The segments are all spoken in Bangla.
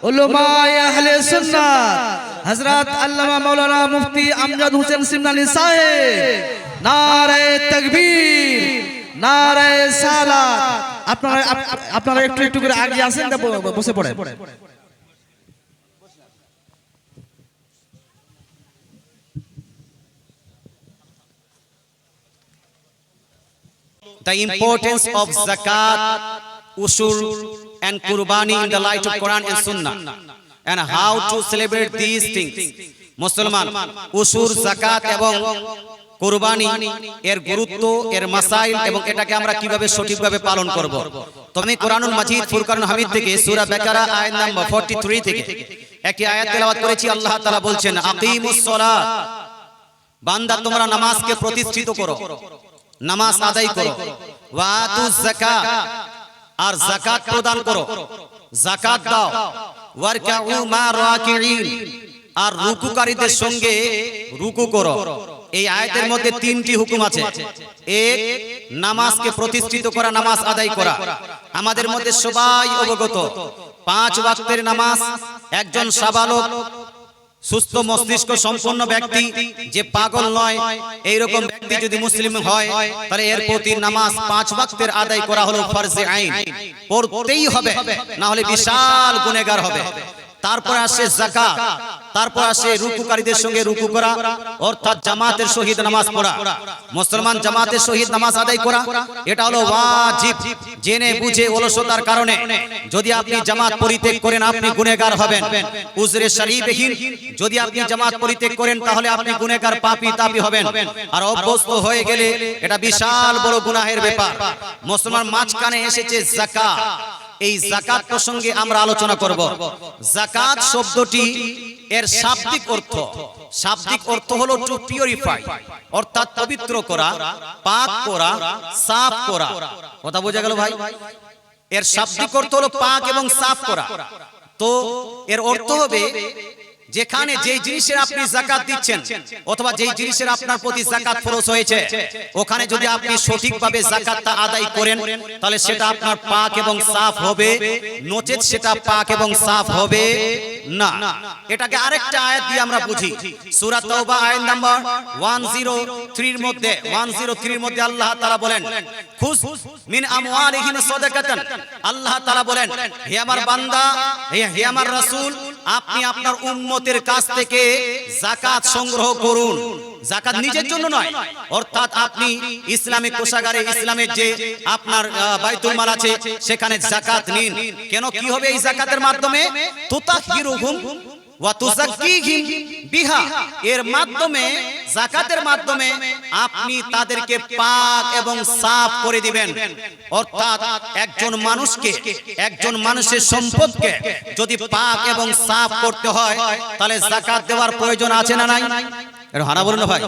উলামায়ে আহলে সুন্নাত হযরত আল্লামা মাওলানা মুফতি আমজাদ হোসেন সিমনানি সাহেব, নারে তাকবীর, নারে সালাত। আপনারা একটু একটু করে আগে আসেন, বসে পড়েন। The importance of zakat, ushur and qurbani in the light of Quran and Sunnah, and how to celebrate these things. মুসলমান উশুর, যাকাত এবং কুরবানি এর গুরুত্ব, এর মাসাইল এবং এটাকে আমরা কিভাবে সঠিকভাবে পালন করব। তো আমি কোরআনুল মাজিদ ফুরকানুল হামিদ থেকে সূরা বাকারা আয়াত নাম্বার 43 থেকে একটি আয়াত তেলাওয়াত করেছি। আল্লাহ তাআলা বলছেন, আকিমুস সালাত, বান্দা তোমরা নামাজকে প্রতিষ্ঠিত করো, নামাজ আদায় করো। ওয়া আতুজ যাকাত, আর যাকাত প্রদান করো, যাকাত দাও। ওয়ারকাউ মা রাকিঈন, আর রুকুকারীদের সঙ্গে রুকু করো। এই আয়াতের মধ্যে তিনটি হুকুম আছে। এক, নামাজকে প্রতিষ্ঠিত করা, নামাজ আদায় করা। আমাদের মধ্যে সবাই অবগত 5 ওয়াক্তের নামাজ একজন সাবালক সুস্থ মস্তিষ্ক সম্পন্ন ব্যক্তি, যে পাগল নয় এইরকম ব্যক্তি যদি মুসলিম হয়, তাহলে এর প্রতি নামাজ 5 ওয়াক্তের আদায় করা হলো ফরজে আইন, পড়তেই হবে, না হলে বিশাল গুনাহগার হবে। তারপর আসে যাকাত, তারপর আসে রুকুকারীদের সঙ্গে রুকু করা, অর্থাৎ জামাতের সহিত নামাজ পড়া। মুসলমান জামাতের সহিত নামাজ আদায় করা এটা হলো ওয়াজিব। জেনে বুঝে অলসতার কারণে যদি আপনি জামাত পরিত্যাগ করেন, আপনি গুনাহগার হবেন। উজরে শরীফহীন যদি আপনি জামাত পরিত্যাগ করেন, তাহলে আপনি গুনাহগার, পাপী তাপী হবেন। আর অভ্যস্ত হয়ে গেলে এটা বিশাল বড় গুনাহের ব্যাপার। মুসলমান মাঝখানে এসেছে যাকাত। এই যাকাত প্রসঙ্গে আমরা আলোচনা করব। যাকাত শব্দটি এর শাব্দিক অর্থ হলো টু পিউরিফাই, অর্থাৎ পবিত্র করা, পাক করা, সাফ করা। কথা বোঝা গেল ভাই? এর শাব্দিক অর্থ হলো পাক এবং সাফ করা। তো এর অর্থ হবে যেখানে যেই জিনিসের আপনি যাকাত দিচ্ছেন, অথবা যেই জিনিসের আপনার প্রতি যাকাত ফরজ হয়েছে, ওখানে যদি আপনি সঠিকভাবে যাকাতটা আদায় করেন, তাহলে সেটা আপনার পাক এবং সাফ হবে, নচেত সেটা পাক এবং সাফ হবে না। এটাকে আরেকটা আয়াত দিয়ে আমরা বুঝি। সূরা তাওবা আয়াত নাম্বার 103 এর মধ্যে আল্লাহ তাআলা বলেন, খুজ মিন আমওয়ালিহিম সাদাকাতান। আল্লাহ তাআলা বলেন, হে আমার বান্দা, হে আমার রাসূল, আপনি আপনার উম্মতের কাছ থেকে যাকাত সংগ্রহ করুন। যাকাত নিজের জন্য নয়, অর্থাৎ আপনি ইসলামিক কোষাগারে, ইসলামের যে আপনার বাইতুল মাল আছে, সেখানে যাকাত নিন। কেন, কি হবে এই যাকাতের মাধ্যমে? তুতাহিরুহুম ওয়া তুযাক্কিহিম বিহা, এর মাধ্যমে, যাকাতের মাধ্যমে আপনি তাদেরকে পাক এবং সাফ করে দিবেন। অর্থাৎ একজন মানুষকে, একজন মানুষের সম্পদকে যদি পাক এবং সাফ করতে হয়, তাহলে যাকাত দেওয়ার প্রয়োজন আছে না নাই? এর হানা বলুন না ভাই,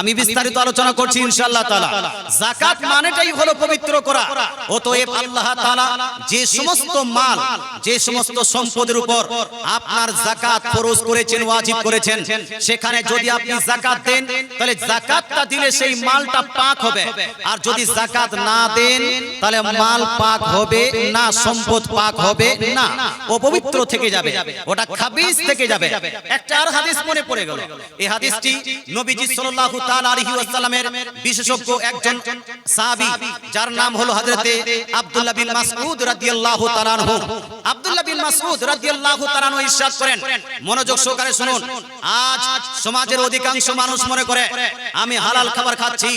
আমি বিস্তারিত আলোচনা করছি ইনশাআল্লাহ তাআলা। যাকাত মানেটাই হলো পবিত্র করা। অতএব আল্লাহ তাআলা যে সমস্ত মাল, যে সমস্ত সম্পদের উপর আপনার যাকাত ফরজ করেছেন, ওয়াজিব করেছেন, সেখানে যদি আপনি যাকাত দেন, তাহলে যাকাতটা দিলে সেই মালটা পাক হবে। আর যদি যাকাত না দেন, তাহলে মাল পাক হবে না, সম্পদ পাক হবে না, অপবিত্র থেকে যাবে, ওটা খাবিস থেকে যাবে। একটা আর হাদিস মনে পড়ে গেল। এই হাদিসটি নবীজি সাল্লাল্লাহু তাআলা আলাইহি ওয়াসাল্লামের বিশেষজ্ঞ একজন সাহাবী, যার নাম হলো হযরতে আব্দুল্লাহ বিন মাসউদ রাদিয়াল্লাহু তাআলা আনহু। আব্দুল্লাহ বিন মাসউদ রাদিয়াল্লাহু তাআলা আনহু ইরশাদ করেন, মনোযোগ সহকারে শুনুন। আজ সমাজের অধিকাংশ মানুষ মনে করে আমি হালাল খাবার খাচ্ছি,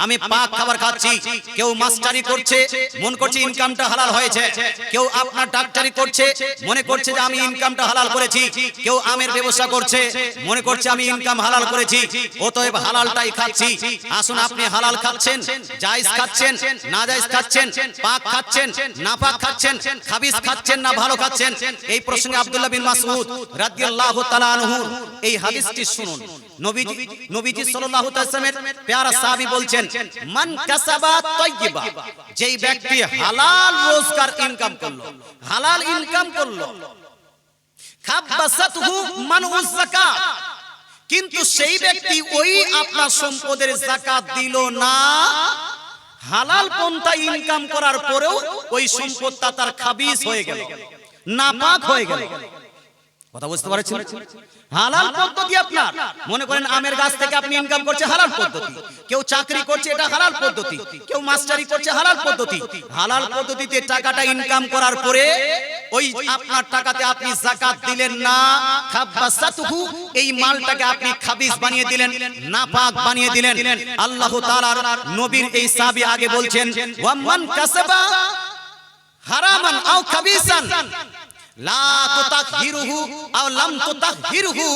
আমি পাক খাবার খাচ্ছি। কেউ মাস্টারি করছে, মন করছে ইনকামটা হালাল হয়েছে। কেউ আপনার ডাক্তারি করছে, মনে করছে যে আমি ইনকামটা হালাল করেছি। কেউ আমের ব্যবসা করছে, মনে করছে আমি ইনকাম হালাল করেছি, অতএব হালালটাই খাচ্ছি। আসুন, আপনি হালাল খাচ্ছেন, জায়েজ খাচ্ছেন, না জায়েজ খাচ্ছেন, পাক খাচ্ছেন, না পাক খাচ্ছেন, খাবিস খাচ্ছেন না ভালো খাচ্ছেন, এই প্রসঙ্গে আব্দুল্লাহ বিন মাসউদ রাদিয়াল্লাহু তাআলা আনহু এই হাদিসটি শুনুন। নবীজি সাল্লাল্লাহু আলাইহি ওয়াসাল্লামের প্যারা সাহাবী বলছেন, মান কাসাবা তাইয়্যিবা, যেই ব্যক্তি হালাল রোজগার ইনকাম করলো, হালাল ইনকাম করলো, খাবাসাতহু মানউজ যাকাত, কিন্তু সেই ব্যক্তি ওই আপনার সম্পদের যাকাত দিল না, হালাল পন্থা ইনকাম করার পরেও ওই সম্পদটা তার খাবিস হয়ে গেল, নাপাক হয়ে গেল। কথা বুঝতে পারছেন? হালাল পদ্ধতি আপনার। মনে করেন আমের গাছ থেকে আপনি ইনকাম করছে, হালাল পদ্ধতি। কেউ চাকরি করছে, এটা হালাল পদ্ধতি। কেউ মাস্টারি করছে, হালাল পদ্ধতি। হালাল পদ্ধতিতে টাকাটা ইনকাম করার পরে ওই আপনার টাকাতে আপনি যাকাত দিলেন না, খাবাসাতুহু, এই মালটাকে আপনি খাবিস বানিয়ে দিলেন, নাপাক বানিয়ে দিলেন। আল্লাহ তাআলার নবীর এই সাহাবী আগে বলছেন, ওয়ামান কাসাবা হারামান আও খাবিসান লা তুতাহিরুহু আও লাম তুতাহিরুহু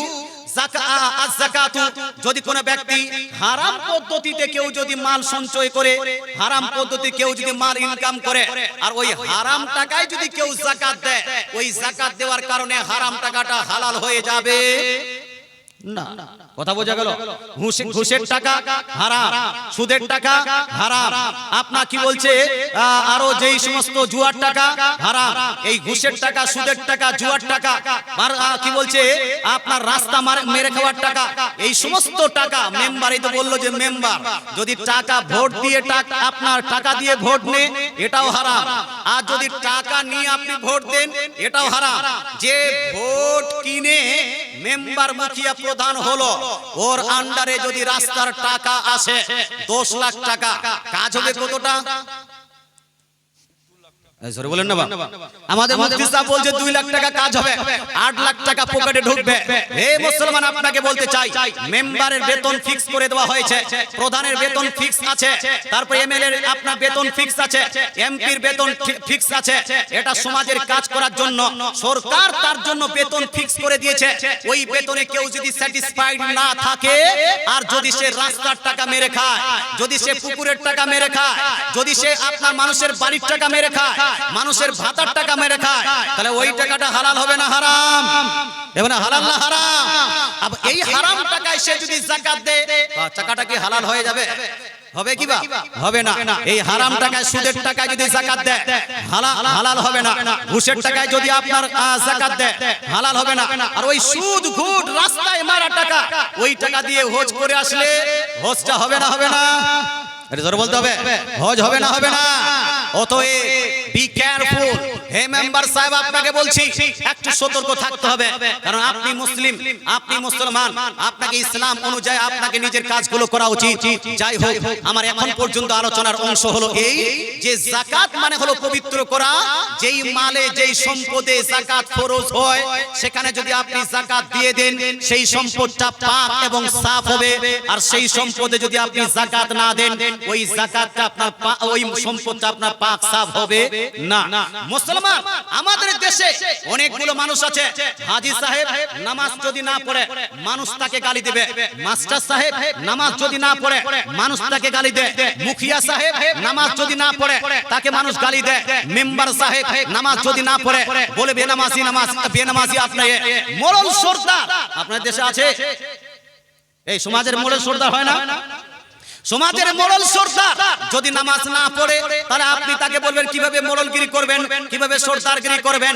যাকাতু, যদি কোনো ব্যক্তি হারাম পদ্ধতিতে কেউ যদি মাল সঞ্চয় করে, হারাম পদ্ধতি কেউ যদি মাল ইনকাম করে, আর ওই হারাম টাকায় যদি কেউ যাকাত দেয়, ওই যাকাত দেওয়ার কারণে হারাম টাকাটা হালাল হয়ে যাবে না। কথা বোঝা গেল? ঘুষের টাকা হারাম, সুদের টাকা হারাম, আপনার কি বলছে আরো যেই সমস্ত জুয়ার টাকা হারাম, এই ঘুষের টাকা, সুদের টাকা, জুয়ার টাকা, আর কি বলছে আপনার রাস্তা মেরে খাওয়ার টাকা, এই সমস্ত টাকা মেম্বারই তো বললো যে মেম্বার যদি টাকা ভোট দিয়ে আপনার টাকা দিয়ে ভোট নেয়, এটাও হারাম। আর যদি টাকা নিয়ে আপনি ভোট দেন, এটাও হারাম। যে ভোট কিনে মেম্বার মুখিয়া প্রধান হলো, ওর আন্ডারে যদি রাস্তার টাকা আসে 10 লাখ টাকা, কাজ হবে কতটা? জোরে বলেন না বাবা। আমাদের মুফতি সাহেব বলছে 2 লাখ টাকা কাজ হবে, 8 লাখ টাকা পকেটে ঢুকবে। হে মুসলমান, আপনাকে বলতে চাই, মেম্বারের বেতন ফিক্স করে দেওয়া হয়েছে, প্রধানের বেতন ফিক্স আছে, তারপর এমএলএ এর আপনার বেতন ফিক্স আছে, এমপির বেতন ফিক্স আছে। এটা সমাজের কাজ করার জন্য সরকার তার জন্য বেতন ফিক্স করে দিয়েছে। ওই বেতনে কেউ যদি স্যাটিসফাইড না থাকে, আর যদি সে রাস্তার টাকা মেরে খায়, যদি সে পুকুরের টাকা মেরে খায়, যদি সে আপনার মানুষের বাড়ির টাকা মেরে খায়, মানুষের ভাতার টাকা মেরে খায়, তাহলে ওই টাকাটা হালাল হবে না হারাম? এবং হালাল না হারাম? এই হারাম টাকায় সে যদি যাকাত দেয়, টাকাটা কি হালাল হয়ে যাবে? হবে কি বা? হবে না। এই হারাম টাকায়, সুদের টাকায় যদি যাকাত দেয়, হালাল হবে না। ঘুষের টাকায় যদি আপনার যাকাত দেয়, হালাল হবে না। আর ওই সুদ, ঘুষ, রাস্তায় মারা টাকা, ওই টাকা দিয়ে হজ করে আসলে হজটা হবে না? হবে না? এটা জোরে বলতে হবে, হজ হবে না? হবে না? অতএব বি কেয়ারফুল। হে মেম্বার সাহেব, আপনাকে বলছি একটু সতর্ক থাকতে হবে, কারণ আপনি মুসলিম, আপনি মুসলমান, আপনাকে ইসলাম অনুযায়ী আপনাকে নিজের কাজগুলো করা উচিত। যাই হোক, আমার এখন পর্যন্ত আলোচনার অংশ হলো এই যে যাকাত মানে হলো পবিত্র করা। যেই মালে, যেই সম্পদে যাকাত ফরজ হয়, সেখানে যদি আপনি যাকাত দিয়ে দেন, সেই সম্পদটা পাক এবং সাফ হবে। আর সেই সম্পদে যদি আপনি যাকাত না দেন, ওই যাকাতটা আপনার, ওই সম্পদটা আপনার পাক সাফ হবে না। মুসলমান, আমাদের দেশে অনেকগুলো মানুষ আছে, হাজী সাহেব নামাজ যদি না পড়ে মানুষ তাকে গালি দেবে, মাস্টার সাহেব নামাজ যদি না পড়ে মানুষ তাকে গালি দেয়, মুখিয়া সাহেব নামাজ যদি না পড়ে তাকে মানুষ গালি দেয়, মেম্বার সাহেব নামাজ যদি না পড়ে বলে বেনামাজি, বেনামাজি। আপনার মোড়ল সর্দার আপনার দেশে আছে? এই সমাজের মোড়ল সর্দার হয় না? সমাজের মোড়ল সর্দার যদি নামাজ না পড়ে, তাহলে আপনি তাকে বলবেন কিভাবে মোড়লগিরি করবেন, কিভাবে সর্দারগিরি করবেন।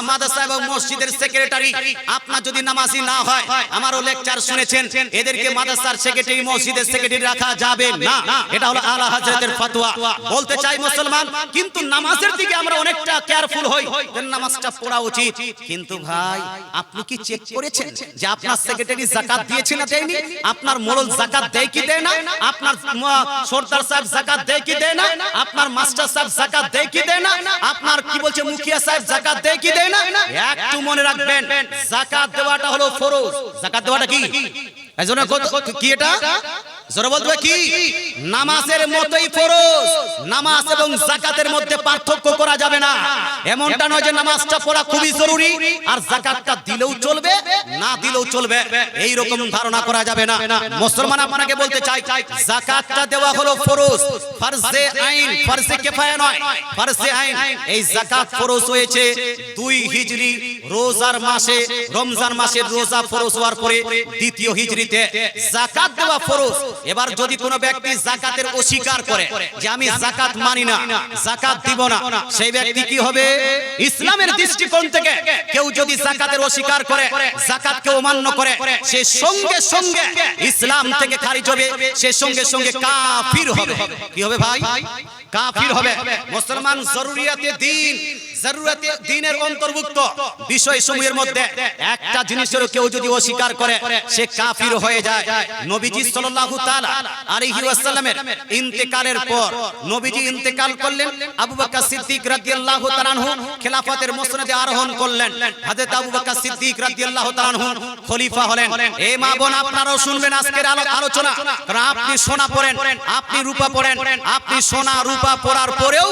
মাদ্রাসা এবং মসজিদের সেক্রেটারি আপনার যদি নামাজি না হয়, আমারও লেকচার শুনেছেন, এদেরকে মাদ্রাসার সেক্রেটারি, মসজিদের সেক্রেটারি রাখা যাবে না। এটা হলো আলা হযরতের ফতোয়া। বলতে চাই মুসলমান, কিন্তু নামাজের দিকে আমরা অনেকটা কেয়ারফুল হই, নামাজটা পড়া উচিত। কিন্তু ভাই, আপনি কি চেক করেছেন যে আপনার সেক্রেটারি যাকাত দিয়েছে না দেয়নি? আপনার মোড়ল যাকাত দেয় কি দেয় না? আপনার সর্দার সাহেব যাকাত দেয় কি দেয় না? আপনার মাস্টার সাহেব যাকাত দেয় কি দেয় না? আপনার কি বলছে মুখিয়া সাহেব যাকাত দেয় কি দেয় না? একটু মনে রাখবেন, যাকাত দেওয়াটা হলো ফরজ। যাকাত দেওয়াটা কি? এজন্য কি এটা জোরে বলতে কি? নামাজের মতোই ফরজ। নামাজ এবং যাকাতের মধ্যে পার্থক্য করা যাবে না। এমনটা নয় যে নামাজটা পড়া খুবই জরুরি আর যাকাতটা দিলেও চলবে, না দিলেও চলবে, এই রকম ধারণা করা যাবে না। মুসলমান, আপনাকে বলতে চাই, যাকাতটা দেওয়া হলো ফরজ, ফরজে আইন, ফরজে কিফায়া নয়, ফরজে আইন। এই যাকাত ফরজ হয়েছে 2 হিজরি রোজার মাসে, রমজান মাসের রোজা ফরজ হওয়ার পরে 2 হিজরিতে যাকাত দেওয়া ফরজ। এবার যদি কোনো ব্যক্তি যাকাতের অস্বীকার করে যে আমি যাকাত মানি না, যাকাত দিব না, সেই ব্যক্তি কি হবে? ইসলামের দৃষ্টিকোণ থেকে কেউ যদি যাকাতের অস্বীকার করে, যাকাতকে অমান্য করে, সে সঙ্গে সঙ্গে ইসলাম থেকে খারিজ হবে, সে সঙ্গে সঙ্গে কাফির হবে। কি হবে ভাই? কাফির হবে। মুসলমান, জরুরিয়াতে দ্বীন, জরুরতে দ্বীনের অন্তর্ভুক্ত বিষয়সমূহের মধ্যে একটা জিনিসেরও কেউ যদি অস্বীকার করে সে কাফির হয়ে যায়। নবীজি সাল্লাল্লাহু তাআলা আলাইহি ওয়াসাল্লামের ইন্তেকালের পর নবীজি ইন্তেকাল করলেন, আবু বকর সিদ্দিক রাদিয়াল্লাহু তাআলা আনহু খেলাফতের মসনদে আরোহণ করলেন। হযরত আবু বকর সিদ্দিক রাদিয়াল্লাহু তাআলা আনহু খলিফা হলেন। এই মা বোন আপনারাও শুনবেন আজকের আলোচনা, কারণ আপনি সোনা পড়েন, আপনি রূপা পড়েন, আপনি সোনা রূপা পড়ার পরেও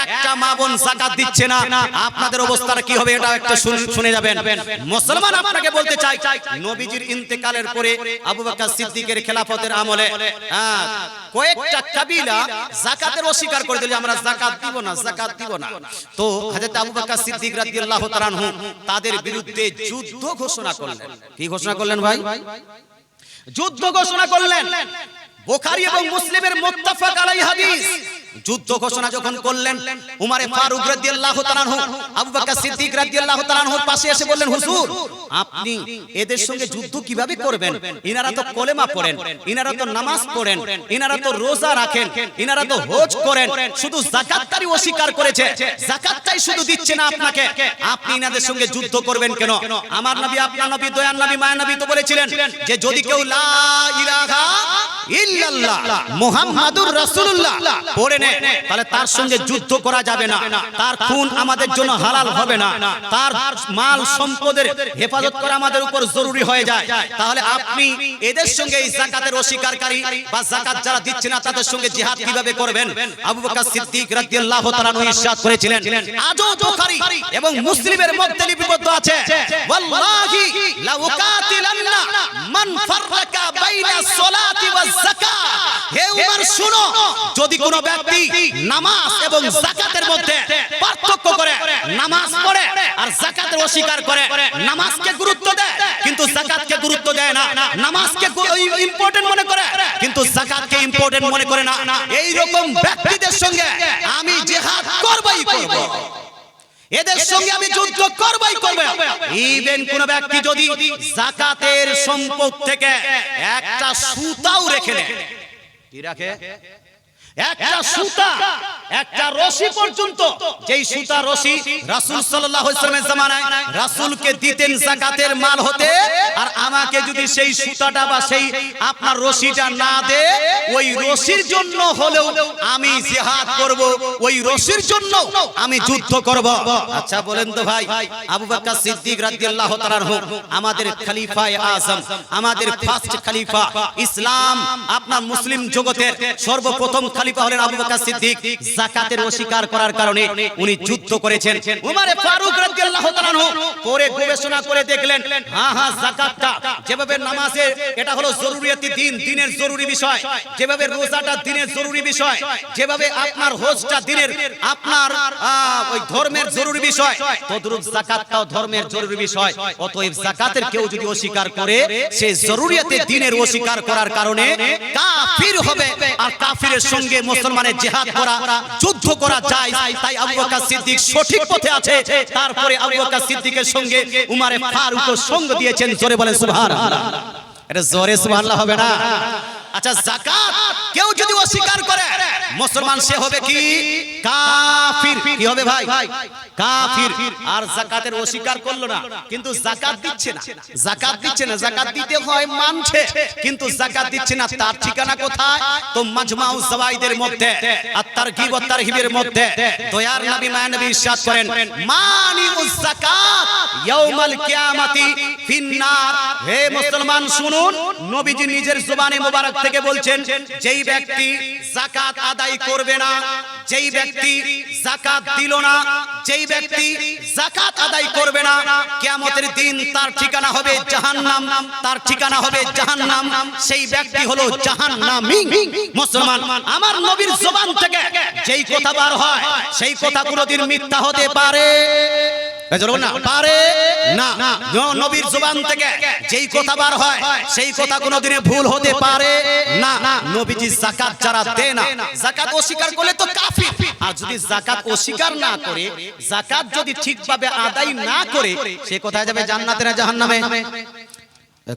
একটা মা বোন যাকাত দিচ্ছে না, আপনাদের অবস্থাটা কি হবে এটা একটা শুনে যাবেন। মুসলমান আপনাকে বলতে চাই, নবীজির ইন্তেকালের পরে আবু বকর সিদ্দিকের খেলাফতের আমলে কয়েকটা কাবিলা যাকাতের অস্বীকার করে দিল, আমরা যাকাত দিব না, যাকাত দিব না। তো হযরত আবু বকর সিদ্দিক রাদিয়াল্লাহু তাআলা আনহু তাদের বিরুদ্ধে যুদ্ধ ঘোষণা করলেন। কি ঘোষণা করলেন ভাই? যুদ্ধ ঘোষণা করলেন। বুখারী এবং মুসলিমের মুত্তাফাক আলাইহি হাদিস। যুদ্ধ ঘোষণা যখন করলেন, উমরে ফারুক রাদিয়াল্লাহু তাআলা আনহু আবু বকর সিদ্দিক রাদিয়াল্লাহু তাআলা আনহুর পাশে এসে বললেন, হুজুর আপনি এদের সঙ্গে যুদ্ধ কিভাবে করবেন? ইনারা তো কলেমা পড়েন, ইনারা তো নামাজ পড়েন, ইনারা তো রোজা রাখেন, ইনারা তো হজ করেন, শুধু যাকাতটাই অস্বীকার করেছে, যাকাতটাই শুধু দিচ্ছে না আপনাকে, আপনি ইনাদের সঙ্গে যুদ্ধ করবেন কেন? আমার নবী, আপনার নবী, দয়ার নবী, মায়ের নবী তো বলেছিলেন যে যদি কেউ লা ইলাহা ইল্লাল্লাহ মুহাম্মাদুর রাসূলুল্লাহ পড়ে নেয় তাহলে তার সঙ্গে যুদ্ধ করা যাবে না, তার খুন আমাদের জন্য হালাল হবে না, তার মাল সম্পদের হেফাজত করা আমাদের উপর জরুরি হয়ে যায়। তাহলে আপনি এদের সঙ্গে এই যাকাতের অস্বীকারকারী বা যাকাত যারা দিচ্ছে না তাদের সঙ্গে জিহাদ কিভাবে করবেন? আবু বকর সিদ্দিক রাদিয়াল্লাহু তাআলা আনহু ইরশাদ করেছিলেন, আজও বুখারী এবং মুসলিমের মধ্যে লিপিবদ্ধ আছে, ওয়াল্লাহি লা উকাতিলান্না মান ফাররাকা বাইনা সলাতি ওয়াজ যাকাত। হে উমর শুনো, যদি কোন ব্যক্তি নামাজ এবং যাকাতের মধ্যে পার্থক্য করে, নামাজ পড়ে আর যাকাতের অস্বীকার করে, নামাজকে গুরুত্ব দেয় কিন্তু যাকাতকে গুরুত্ব দেয় না, নামাজকে ইম্পর্টেন্ট মনে করে কিন্তু যাকাতকে ইম্পর্টেন্ট মনে করে না, এই রকম ব্যক্তিদের সঙ্গে আমি জিহাদ করবই করব, এদের সঙ্গে আমি যুদ্ধ করবই করব। ইভেন কোন ব্যক্তি যদি যাকাতের সম্পদ থেকে একটা সুতাও রেখে নেয়, কি রাখে? একটা সুতা, একটা রশি পর্যন্ত, যেই সুতা রশি রাসূল সাল্লাল্লাহু আলাইহি ওয়াসাল্লামের জামানায় রাসূলকে দিতেন যাকাতের মাল হতে, আর আমাকে যদি সেই সুতাটা বা সেই আপনার রশিটা না দে, ওই রশির জন্য হলেও আমি জিহাদ করব, ওই রশির জন্য আমি যুদ্ধ করব। আচ্ছা বলেন তো ভাই, আবু বকর সিদ্দিক রাদিয়াল্লাহু তাআলা আনহু আমাদের খলিফায়ে আযম, আমাদের ফার্স্ট খলিফা, ইসলাম আপনার মুসলিম জগতের সর্বপ্রথম খলিফা হলেন আবু বকর সিদ্দিক। যাকাতের অস্বীকার করার কারণে উনি যুদ্ধ করেছেন। উমরে ফারুক রাদিয়াল্লাহু তাআলা আনহু পরে গবেষণা করে দেখলেন, হ্যাঁ যাকাতটা যেভাবে নামাজে এটা হলো জরুরিয়াতি দিন, দিনের জরুরি বিষয়, যেভাবে রোজাটা দিনের জরুরি বিষয়, যেভাবে আপনার হজটা দিনের আপনার ওই ধর্মের জরুরি বিষয়, তদ্রূপ যাকাতটাও ধর্মের জরুরি বিষয়। অতএব যাকাতের কেউ যদি অস্বীকার করে সে জরুরিয়াতে দিনের অস্বীকার করার কারণে কাফির হবে, আর কাফিরের সঙ্গে মুসলমানের জিহাদ করা, যুদ্ধ করা যায়। তাই আবু বকর সিদ্দিক সঠিক পথে আছে। তারপরে আবু বকর সিদ্দিকের সঙ্গে উমরে ফারুকও সঙ্গ দিয়েছেন। জোরে বলেন সুবহানাল্লাহ। এটা জোরে সুবহানাল্লাহ হবে না? আচ্ছা, যাকাত কেউ যদি অস্বীকার করে মুসলমান সে হবে কি? কাফির। কি হবে ভাই? কাফির। আর যাকাতের অস্বীকার করলো না কিন্তু যাকাত দিচ্ছে না, যাকাত দিচ্ছে না, যাকাত দিতে হয় মানছে কিন্তু যাকাত দিচ্ছে না, তার ঠিকানা কোথায়? তো মাজমাউ যাওয়াইদের মধ্যে আত-তারগিব ওয়া তারহিবের মধ্যে দয়ার নবী মায়া নবী ইরশাদ করেন, মানিউজ যাকাত ইয়াউমাল কিয়ামাতি ফিন্নার। হে মুসলমান শুনুন, নবীজি নিজের জবানে মোবারক থেকে বলছেন, যেই ব্যক্তি যাকাত আদায় করবে না, যেই ব্যক্তি যাকাত দিল না, যেই ব্যক্তি যাকাত আদায় করবে না, কিয়ামতের দিন তার ঠিকানা হবে জাহান্নাম, তার ঠিকানা হবে জাহান্নাম, সেই ব্যক্তি হলো জাহান্নামী। মুসলমান, আমার নবীর জবান থেকে যেই কথা বার হয় সেই কথা কোনোদিন মিথ্যা হতে পারে না, পারে না। নবীর জবান থেকে যেই কথা বার হয় সেই কথা কোনোদিন ভুল হতে পারে না। নবীজি যাকাত যারা দেয় না, যাকাত অস্বীকার করলে তো কাফির। আর যদি যাকাত অস্বীকার না করে, যাকাত যদি ঠিকভাবে আদায় না করে, সে কোথায় যাবে? জান্নাতে না জাহান্নামে?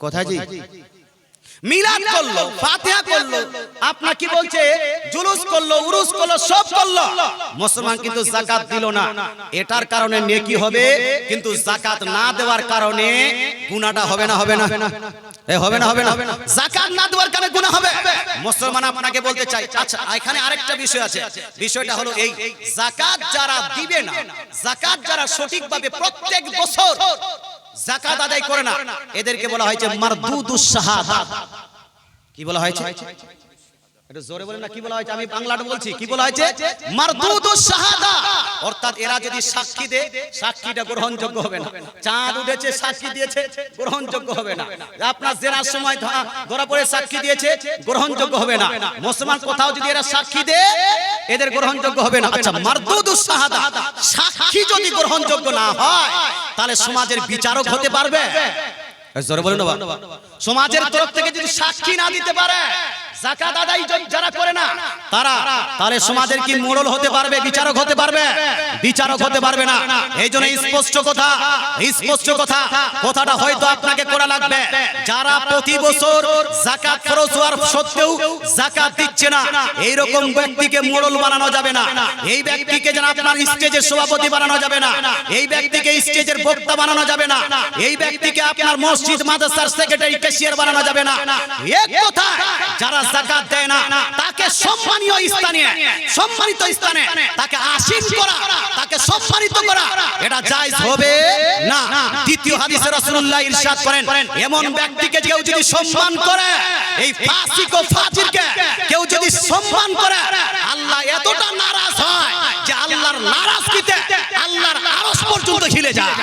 কোথায় জি? মিলাদ করলো, ফাতিহা করলো, আপনার কি বলছে জুলুস করলো, উরুস করলো, সব করলো, মুসলমান কিন্তু যাকাত দিল না। এটার কারণে নেকি হবে, কিন্তু যাকাত না দেওয়ার কারণে গুনাহটা হবে না? হবে না? হবে না? হবে না? যাকাত না দেওয়ার কারণে গুনাহ হবে। মুসলমান আপনাকে বলতে চাই, আচ্ছা এখানে আরেকটা বিষয় আছে। বিষয়টা হলো এই, যাকাত যারা দিবে না, যাকাত যারা সঠিকভাবে প্রত্যেক বছর যাকাত আদায় করে না, এদেরকে বলা হয়েছে মারদুদুস শাহাদাত। কি বলা হয়েছে? একটু জোরে বলেন না, কি বলা হয়েছে? আমি বাংলাটা বলছি, কি বলা হয়েছে? মারদুদুস শাহাদা। অর্থাৎ এরা যদি সাক্ষী দেয়, সাক্ষীটা গ্রহণযোগ্য হবে না। চাঁদ উঠেছে, সাক্ষী দিয়েছে, গ্রহণযোগ্য হবে না। আপনার জেনার সময় ধরা পড়ে সাক্ষী দিয়েছে, গ্রহণযোগ্য হবে না। মুসলমান কোথাও যদি এরা সাক্ষী দেয়, এদের গ্রহণযোগ্য হবে না। আচ্ছা, মারদুদুস শাহাদা, সাক্ষী যদি গ্রহণযোগ্য না হয়, তাহলে সমাজের বিচারক হতে পারবে? জোরে বলেন না। সমাজের তরফ থেকে যদি সাক্ষী না দিতে পারে, যাকাত আদায় যারা করে না তারা, তাহলে সমাজের কি মোড়ল হতে পারবে? বিচারক হতে পারবে? বিচারক হতে পারবে না। এইজন্য স্পষ্ট কথা, স্পষ্ট কথা, কথাটা হয়তো আপনাকে করা লাগবে। যারা প্রতি বছর যাকাত ফরজ হওয়ার সত্ত্বেও যাকাত দিচ্ছে না, এই রকম ব্যক্তিকে মোড়ল বানানো যাবে না। এই ব্যক্তিকে যেন আপনার স্টেজের সভাপতি বানানো যাবে না। এই ব্যক্তিকে স্টেজের বক্তা বানানো যাবে না। এই ব্যক্তিকে আপনার মসজিদ মাদ্রাসার সেক্রেটারি ক্যাশিয়ার বানানো যাবে না। এক কথা, যারা যাকাত দেয় না তাকে সম্মানীয় স্থানে, সম্মানিত স্থানে তাকে আসীন করা, তাকে সম্মানিত করা, এটা জায়েজ হবে না। দ্বিতীয় হাদিসে রাসূলুল্লাহ ইরশাদ করেন, এমন ব্যক্তিকে কেউ যদি সম্মান করে, এই ফাসিক ও ফাজিরকে কেউ যদি সম্মান করে, আল্লাহ এতটা নারাজ হয় যে আল্লাহর নারাজগিতে আল্লাহর আরশ পর্যন্ত হিলে যায়।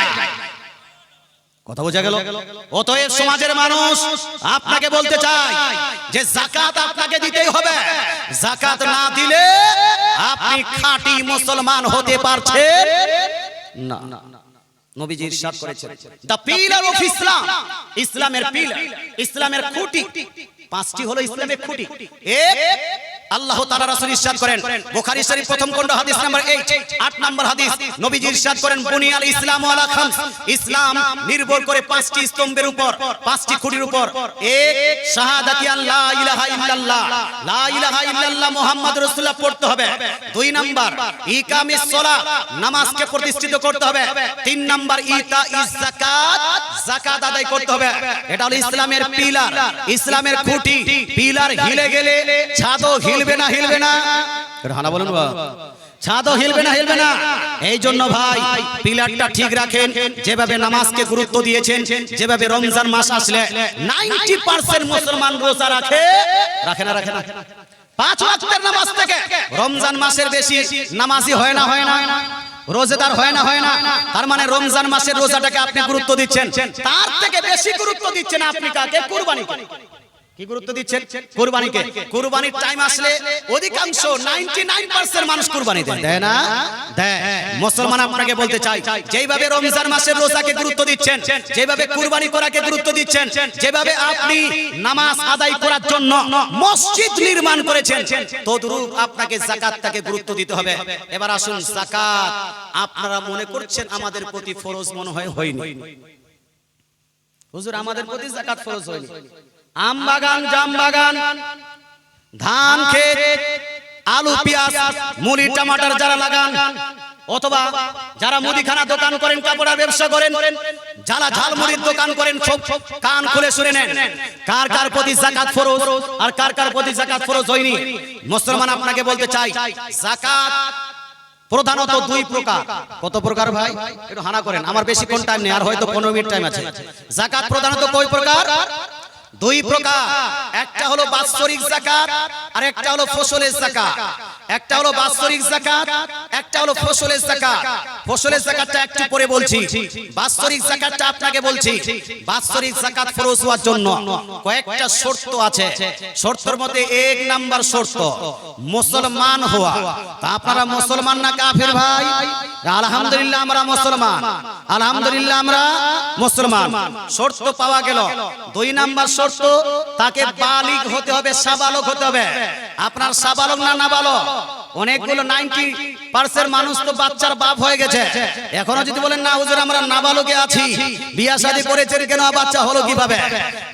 কথা বোঝা গেল? অতএব সমাজের মানুষ আপনাকে বলতে চাই যে যাকাত আপনাকে দিতেই হবে। যাকাত না দিলে আপনি খাঁটি মুসলমান হতে পারছেন না। নবীজি ইরশাদ করেছেন, দা পিলার অফ ইসলাম, ইসলামের পিলার, ইসলামের খুঁটি পাঁচটি হলো ইসলামের খুঁটি। এক, আল্লাহ তাআলা রাসূল ইরশাদ করেন, বুখারী শরীফ প্রথম খণ্ড হাদিস নাম্বার 8 নম্বর হাদিস, নবীজি ইরশাদ করেন, বুনিয়াল ইসলামু আলা খামস, ইসলাম নির্ভর করে পাঁচটি স্তম্ভের উপর, পাঁচটি খুঁটির উপর। এক, শাহাদাতি আল্লা ইলাহা ইল্লাল্লাহ, লা ইলাহা ইল্লাল্লাহ মুহাম্মাদুর রাসূলুল্লাহ পড়তে হবে। দুই নাম্বার, ইকামিস সালাত, নামাজকে প্রতিষ্ঠিত করতে হবে। তিন নাম্বার, ইতা ইজ যাকাত, যাকাত আদায় করতে হবে। এটা হলো ইসলামের পিলার, ইসলামের খুঁটি। পিলার হিলে গেলে ছাদও হিলবে না, হিলবে না। হানা বলুন বাবা, ছাদও হিলবে না, হিলবে না। এই জন্য ভাই পিলারটা ঠিক রাখেন। যেভাবে নামাজকে গুরুত্ব দিয়েছেন, যেভাবে রমজান মাস আসলে 90% মুসলমান রোজা রাখে, রাখে না? রাখে না? 5 ওয়াক্তের নামাজ থেকে রমজান মাসের বেশি নামাজি হয় না? হয় না? রোজাদার হয় না? হয় না? তার মানে রমজান মাসের রোজাটাকে আপনি গুরুত্ব দিচ্ছেন, তার থেকে বেশি গুরুত্ব দিচ্ছেন আপনি কাকে? কুরবানিকে। কি গুরুত্ব দিচ্ছেন? কুরবানিকে। কুরবানির টাইম আসলে অধিকাংশ 99% মানুষ কুরবানি দেয়, দেয় না? দেয়। মুসলমান আপনাকে বলতে চাই, যেভাবে রমজান মাসের রোজাকে গুরুত্ব দিচ্ছেন, যেভাবে কুরবানি করাকে গুরুত্ব দিচ্ছেন, যেভাবে আপনি নামাজ আদায় করার জন্য মসজিদ নির্মাণ করেছেন, তদ্রূপ আপনাকে যাকাতটাকে গুরুত্ব দিতে হবে। এবার আসুন, যাকাত আপনারা মনে করছেন আমাদের প্রতি ফরজ, মনে হয় হয়নি। হুজুর, আমাদের প্রতি যাকাত ফরজ হয়নি। আম বাগান, জাম বাগান, ধান ক্ষেত, আলু পেঁয়াজ মুড়ি টমাটার যারা লাগান, অথবা যারা মুদিখানা দোকান করেন, কাপড়ের ব্যবসা করেন, যারা ঝালমুড়ির দোকান করেন, সব কান খুলে শুনে নেন, কার কার প্রতি যাকাত ফরজ আর কার কার প্রতি যাকাত ফরজ হয়নি। মুসলমান আপনাকে বলতে চাই, যাকাত প্রধানত দুই প্রকার। কত প্রকার ভাই? একটু হানা করেন, আমার বেশি কোন টাইম নেই, আর হয়তো 15 মিনিট টাইম আছে। যাকাত প্রধানত কয় প্রকার? দুই প্রকার। একটা হলো বাৎসরিক যাকাত আর একটা হলো ফসলের যাকাত। একটা হলো বাৎসরিক যাকাত, একটা হলো ফসলের যাকাত। ফসলের যাকাতটা একটু পরে বলছি, বাৎসরিক যাকাতটা আপনাকে বলছি। বাৎসরিক যাকাত ফরজ হওয়ার জন্য কয়েকটা শর্ত আছে। শর্তের মধ্যে 1 নাম্বার শর্ত মুসলমান হওয়া। তা আপনারা মুসলমান না কাফের ভাই? আলহামদুলিল্লাহ আমরা মুসলমান, আলহামদুলিল্লাহ আমরা মুসলমান। শর্ত পাওয়া গেল। 2 নাম্বার শর্ত, তাকে বালিগ হতে হবে, সাবালক হতে হবে। আপনার সাবালক না নাবালক? অনেকগুলো 90% মানুষ তো বাচ্চার বাপ হয়ে গেছে। এখনো যদি বলেন না হুজুর আমরা নাবালকে আছি, বিয়া শাদী করেছেন কেন, বাচ্চা হলো কিভাবে?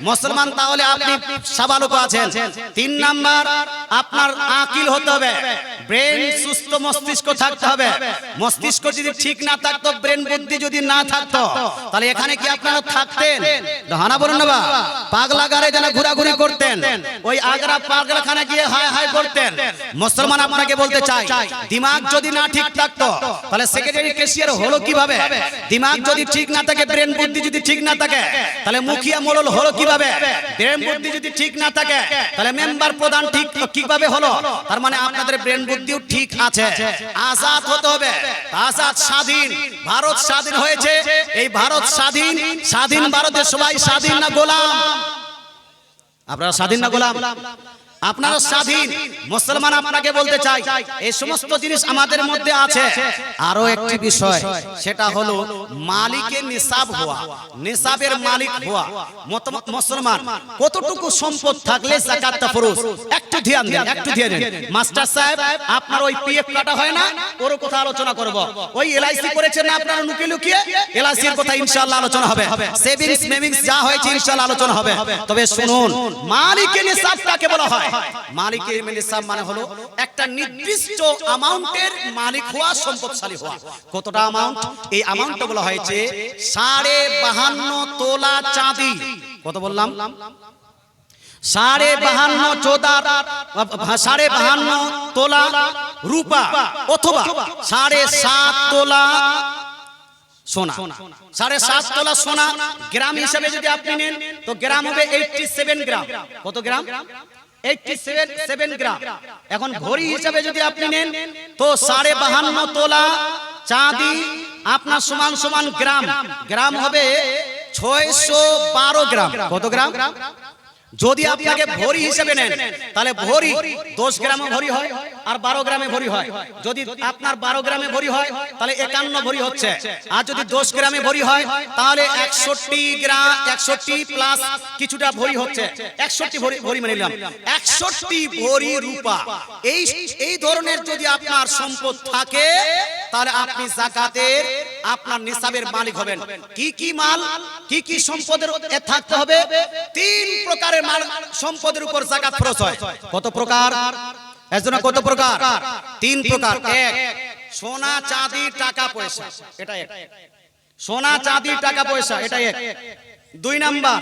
মুসলমান তাহলে আপনি সাবালক আছেন। 3 নাম্বার আপনার আকিল হতে হবে, ব্রেন সুস্থ মস্তিষ্ক থাকতে হবে। মস্তিষ্ক যদি ঠিক না থাকতো, ব্রেন বুদ্ধি যদি না থাকতো, তাহলে এখানে কি আপনারা থাকতেন? হানা বলুন না বা পাগলা গারে যেন ঘোরাঘুরি করতেন, ওই আগ্রা পাগলাখানা গিয়ে হায় হায় করতেন। মুসলমান আপনাকে বলতে চাই, দিমাগ যদি না ঠিক থাকতো তাহলে সেক্রেটারি ক্যাশিয়ার হলো কিভাবে? দিমাগ যদি ঠিক না থাকে, ব্রেন বুদ্ধি যদি ঠিক না থাকে, তাহলে মুখিয়া মোড়ল হলো কিভাবে? ব্রেন বুদ্ধি যদি ঠিক না থাকে, তাহলে মেম্বার প্রধান ঠিক কিভাবে হলো? তার মানে আপনাদের ব্রেন বুদ্ধিও ঠিক আছে। আজাদ হতে হবে, আজাদ স্বাধীন। ভারত স্বাধীন হয়েছে, এই ভারত স্বাধীন। স্বাধীন ভারতে সবাই স্বাধীন না গোলাম? আপনারা স্বাধীন না গোলাম? আপনারা স্বাধীন। মুসলমান আপনাকে বলতে চাই, এই সমস্ত জিনিস আমাদের মধ্যে আছে। আরো একটি বিষয়, সেটা হলো মালিকের নিসাব হওয়া, নিসাবের মালিক হওয়া। মুসলমান কতটুকু সম্পদ থাকলে যাকাতটা ফরজ? একটু ধ্যান দেন, একটু ধ্যান দেন। মাস্টার সাহেব, আপনার ওই পিএফ কাটা হয় না, ওর কথা আলোচনা করব। ওই এলআইসি করেছেন না আপনারা লুকিয়ে লুকিয়ে, এলআইসির কথা ইনশাআল্লাহ আলোচনা হবে। সেভিংস মেভিংস যা হয়েছে ইনশাআল্লাহ আলোচনা হবে। তবে শুনুন, মালিকের নিসাব কাকে বলা হয়? মালিকের নিসাব মানে হলো একটা নির্দিষ্ট অ্যামাউন্টের মালিক হওয়া, সম্পদশালী হওয়া। কতটা অ্যামাউন্ট? এই অ্যামাউন্টটা বলা হয়েছে 52.5 তোলা চাঁদি। কত বললাম? 52.5 তোলা রূপা, অথবা 7.5 তোলা সোনা। 7.5 তোলা সোনা গ্রাম হিসাবে যদি আপনি নেন, তো গ্রাম হবে 87 গ্রাম। কত গ্রাম? 87 গ্রাম। এখন ভরি হিসাবে যদি আপনি নেন, তো 52.5 তোলা চাঁদি আপনার সমান সমান গ্রাম। গ্রাম হবে 612 গ্রাম। কত গ্রাম? যদি আপনাকে ভরি হিসেবে নেন, তাহলে ভরি 10 গ্রামে ভরি হয় আর 12 গ্রামে ভরি হয়। যদি আপনার 12 গ্রামে ভরি হয়, তাহলে 51 ভরি হচ্ছে। আর যদি 10 গ্রামে ভরি হয়, তাহলে 61 গ্রাম, 61 প্লাস কিছুটা ভরি হচ্ছে। 61 ভরি মানে নিলাম, 61 ভরি রূপা। এই ধরনের যদি আপনার সম্পদ থাকে, তাহলে আপনি যাকাতের আপনার নিসাবের মালিক হবেন। কি কি মাল, কি কি সম্পদের থাকতে হবে? 3 প্রকারের মাল সম্পদের উপর যাকাত ফরজ হয়। কত প্রকার? এজন্য কত প্রকার? 3 প্রকার। 1, সোনা চাঁদি টাকা পয়সা, এটা এক। সোনা চাঁদি টাকা পয়সা, এটা এক। 2 নাম্বার,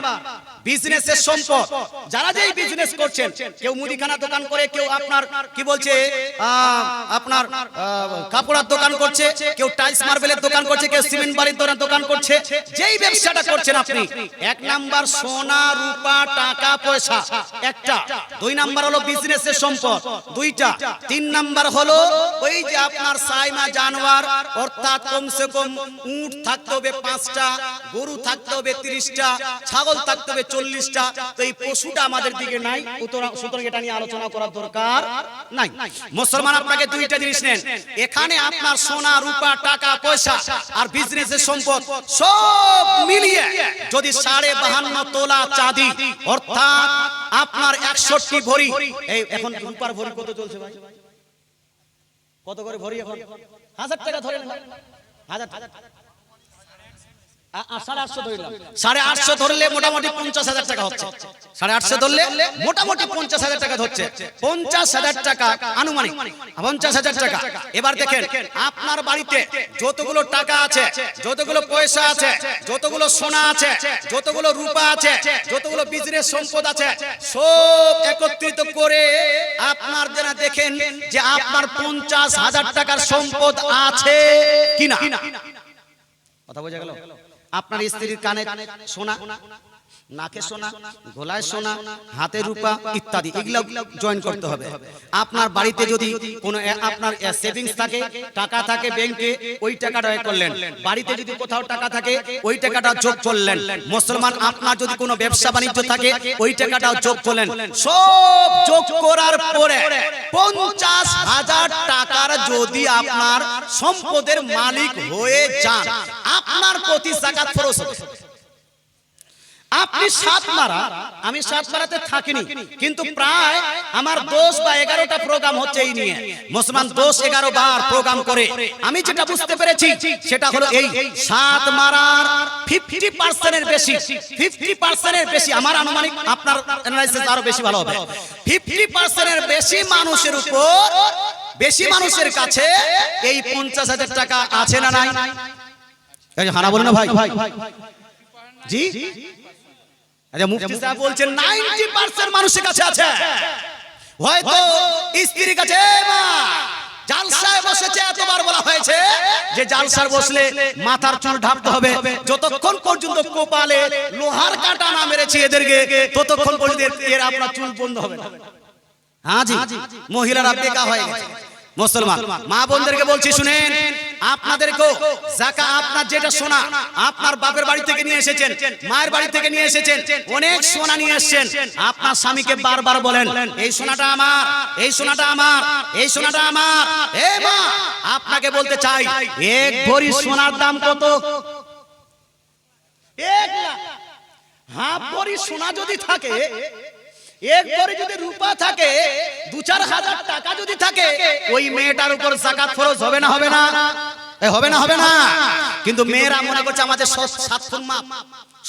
বিজনেসের সম্পদ। যারা যেই বিজনেস করছেন, কেউ মুদিখানা দোকান করে, কেউ আপনার কি বলছে আপনার কাপড়ের দোকান করছে, কেউ টাইলস মার্বেলের দোকান করছে, কেউ সিমেন্ট বালির দোকান করছে। যেই ব্যবসাটা করছেন আপনি, 1 নাম্বার সোনা রূপা টাকা পয়সা, একটা। 2 নাম্বার হলো বিজনেসের সম্পদ, 2টা। 3 নাম্বার হলো ওই যে আপনার সাইমা জানোয়ার, অর্থাৎ কমসে কম উট থাকতে হবে 5টা, গরু থাকতে হবে 30টা, ছাগল থাকতে হবে 40টা। তো এই পশুটা আমাদের দিকে নাই, সুতরাং এটা নিয়ে আলোচনা করার দরকার নাই। মুসলমান আপনাকে 2টা জিনিস নেন, এখানে আপনার সোনা রূপা টাকা পয়সা আর বিজনেসের সম্পদ সব মিলিয়ে যদি 52.5 তোলা চাঁদি, অর্থাৎ আপনার 61 ভরি। এই এখন রূপার ভরি কত চলছে ভাই? কত করে ভরি এখন? 1000 টাকা ধরে নেন, 1000 টাকা। 850 ধরলে মোটামুটি 50,000 টাকা হচ্ছে। 850 ধরলে মোটামুটি 50,000 টাকা হচ্ছে। 50,000 টাকা আনুমানিক 50,000 টাকা। এবার দেখেন, আপনার বাড়িতে যতগুলো টাকা আছে, যতগুলো পয়সা আছে, যতগুলো সোনা আছে, যতগুলো রূপা আছে, যতগুলো বিজনেস সম্পদ আছে, সব একত্রিত করে আপনার যারা দেখেন যে আপনার 50,000 টাকার সম্পদ আছে কিনা। কথা বোঝা গেল? আপনার স্ত্রীর কানে সোনা, নাকে সোনা, গলায় সোনা, হাতে রূপা ইত্যাদি, এগুলো জয়েন করতে হবে। আপনার বাড়িতে যদি কোনো আপনার সেভিংস থাকে, টাকা থাকে ব্যাংকে, ওই টাকাটা করলেন। বাড়িতে যদি কোথাও টাকা থাকে, ওই টাকাটা যোগ করলেন। মুসলমান আপনার যদি কোনো ব্যবসা বাণিজ্য থাকে, ওই টাকাটাও যোগ করলেন। সব যোগ করার পরে 50,000 টাকার যদি আপনার সম্পদের মালিক হয়ে যান, আপনার প্রতি যাকাত ফরজ হবে। আপনি সাত মারা, আমি সাত মারাতে থাকিনি, কিন্তু প্রায় আমার 10 বা 11টা প্রোগ্রাম হচ্ছে এই নিয়ে। মুসলমান 10-11 বার প্রোগ্রাম করে। আমি যেটা বুঝতে পেরেছি সেটা হলো এই সাত মারার 50% এর বেশি, 50% এর বেশি, আমার আনুমানিক, আপনার অ্যানালাইসিস আরো বেশি ভালো হবে, 50% এর বেশি মানুষের উপর, বেশি মানুষের কাছে এই 50,000 টাকা আছে না নাই? এই হানা বলেন না ভাই, জি আচ্ছা, মুফতি সাহেব বলছেন 90% মানুষের কাছে আছে। হয়তো স্ত্রীর কাছে, মা জালসায় বসেছে, এতবার বলা হয়েছে যে জালসার বসলে মাথার চুল ঢাকতে হবে, যতক্ষণ পর্যন্ত কপালে লোহার কাঁটা না মেরেছে এদেরকে, ততক্ষণ পর্যন্ত এর আপনার চুল বন্ধ হবে না। হ্যাঁ জি, মহিলারা বেকা হয়ে গেছে। মুসলমান মা বোনদেরকে বলছি শুনেন, আপনাদেরকেও যাকাত, আপনার যেটা সোনা আপনার বাপের বাড়ি থেকে নিয়ে এসেছেন, মায়ের বাড়ি থেকে নিয়ে এসেছেন, অনেক সোনা নিয়ে এসেছেন, আপনার স্বামীকে বারবার বলেন এই সোনাটা আমার, এই সোনাটা আমার, এই সোনাটা আমার। এ মা, আপনাকে বলতে চাই, এক ভরি সোনার দাম কত? 1 লাখ। হাফ ভরি সোনা যদি থাকে, এক ভরি যদি রূপা থাকে, 2-4 হাজার টাকা যদি থাকে, ওই মেয়েটার উপর যাকাত ফরজ হবে না? হবে না? হবে না? হবে না? কিন্তু মেয়েরা মনে করছে আমাদের সাত খুন মাপ,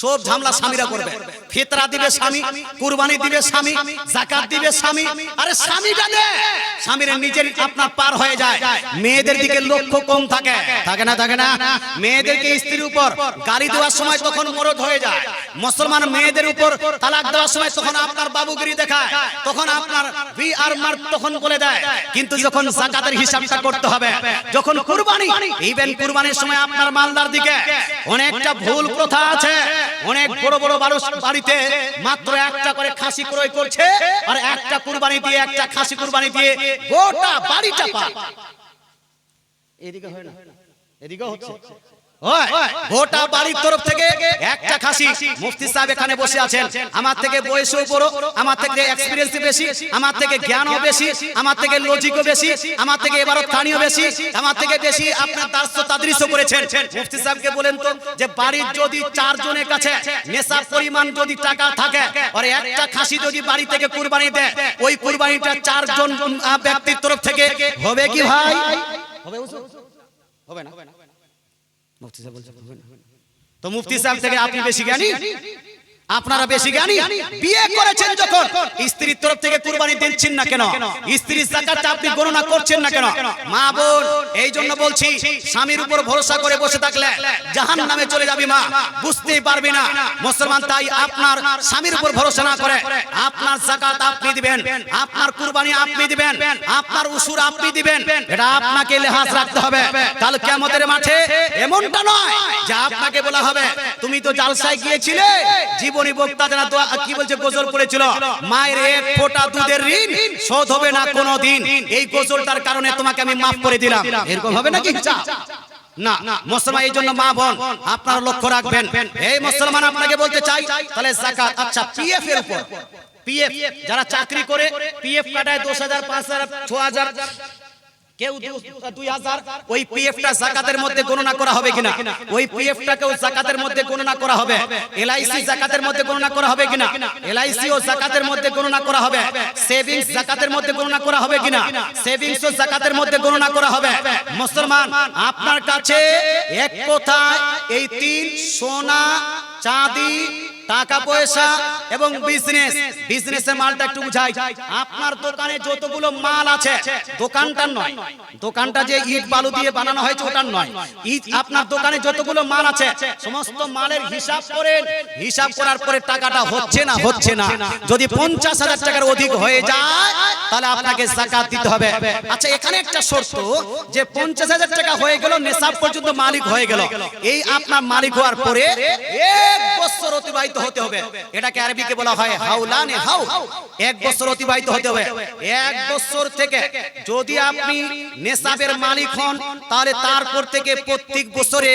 সব ঝামেলা স্বামীরা করবে। ফিতরা দিবে স্বামী, কুরবানি দিবে স্বামী, যাকাত দিবে স্বামী। আরে স্বামীটা দে, স্বামীর নিজের আপনার পার হয়ে যায়। মেয়েদের দিকে লক্ষ্য কম থাকে, থাকে না? থাকে না? মেয়েদেরকে স্ত্রীর উপর গালি দেওয়ার সময় তখন মরদ হয়ে যায়। মুসলমান মেয়েদের উপর তালাক দেওয়ার সময় তখন আপনার বাবুগিরি দেখায়, তখন আপনার ভি আর মার তখন বলে দেয়। কিন্তু যখন যাকাতের হিসাবটা করতে হবে, যখন কুরবানি, ইভেন কুরবানির সময় আপনার মালদার দিকে অনেকটা ভুল প্রথা আছে। অনেক বড় বড় বাড়িতে মাত্র একটা করে খাসি ক্রয় করছে, আর একটা কুরবানি দিয়ে, একটা খাসি কুরবানি দিয়ে গোটা বাড়িটা পায়। এদিকে হয় না, এদিকে হচ্ছে। গোটা বাড়ির তরফ থেকে একটা খাসি। মুফতি সাহেব এখানে বসে আছেন, আমার থেকে বয়সও বড়, আমার থেকে এক্সপেরিয়েন্স বেশি, আমার থেকে জ্ঞানও বেশি, আমার থেকে লজিকও বেশি, আমার থেকে এবারও স্থানীয় বেশি, আমার থেকে বেশি আপনার দার্স তাদরিসও করেছেন। মুফতি সাহেবকে বলেন তো, যে বাড়ির যদি 4 জনের কাছে নেশার পরিমাণ যদি টাকা থাকে, আর একটা খাসি যদি বাড়ি থেকে কুরবানি দেয়, ওই কুরবানিটা 4 জন ব্যক্তির তরফ থেকে হবে কি ভাই? হবে? হবে না? মুফতি সাহেব বলছেন তো মুফতি সাহেব থেকে আপনি বেশি জ্ঞানী, আপনারা বেশি জ্ঞানী। বিয়ে করেছেন যখন, স্ত্রীর তরফ থেকে কুরবানি দিচ্ছেন না কেন? স্ত্রীর যাকাতটা আপনি গণনা করছেন না কেন? মা বোন, এই জন্য বলছি, স্বামীর উপর ভরসা করে বসে থাকলে জাহান্নামে চলে যাবি মা, বুঝতেই পারবি না। মুসলমান তাই আপনার স্বামীর উপর ভরসা না করে আপনার যাকাত আপনি দিবেন, আপনার কুরবানি আপনি দিবেন, আপনার উসুর আপনি দিবেন। এটা আপনাকে লেহাজ রাখতে হবে। কাল কিয়ামতের মাঠে এমনটা নয় যে আপনাকে বলা হবে তুমি তো জালসায় গিয়েছিলে, জীবনী বক্তা যারা কি বলছে গজল পড়েছিল, মায়ের 1 ফোঁটা দুধের ঋণ শোধ হবে না কোনোদিন, এই গজলটার কারণে তোমাকে আমি মাফ করে দিলাম। এরকম হবে নাকি? না। মুসলমান এই জন্য মা বোন আপনারা লক্ষ্য রাখবেন। এই মুসলমান আপনাকে বলতে চাই, তাহলে যাকাত, আচ্ছা পিএফ এর উপর, পিএফ যারা চাকরি করে পিএফ কাটায় 10,000, 5,000, 6,000, কেউ 2,000, ওই পিএফটা যাকাতের মধ্যে গণনা করা হবে কিনা? ওই পিএফটাকেও যাকাতের মধ্যে গণনা করা হবে। এলআইসি যাকাতের মধ্যে গণনা করা হবে কিনা? এলআইসি ও যাকাতের মধ্যে গণনা করা হবে। সেভিংস যাকাতের মধ্যে গণনা করা হবে কিনা? সেভিংস ও যাকাতের মধ্যে গণনা করা হবে। মুসলমান আপনার কাছে এক কথায় এই 3 সোনা, চাঁদি, টাকা পয়সা এবং বিজনেসের মালটা একটু বুঝাই। আপনার দোকানে যতগুলো মাল আছে, দোকানটা নয়, দোকানটা যে ইট বালু দিয়ে বানানো হয়েছে ওটা নয়, আপনার দোকানে যতগুলো মাল আছে সমস্ত মালের হিসাব করেন। হিসাব করার পরে টাকাটা হচ্ছে না, হচ্ছে না, যদি 50,000 টাকার অধিক হয়ে যায় তাহলে আপনাকে যাকাত দিতে হবে। আচ্ছা এখানে একটা শর্ত, যে 50,000 টাকা হয়ে গেল, নেশাব পর্যন্ত মালিক হয়ে গেল, এই আপনার মালিক হওয়ার পরে 1 বছর অতিবাহিত হতে হবে। এটাকে আরবিতে বলা হয় হাউলানে হাউ, 1 বছর অতিবাহিত হতে হবে। 1 বছর থেকে যদি আপনি নেশাবের মালিক হন, তাহলে তারপর থেকে প্রত্যেক বছরে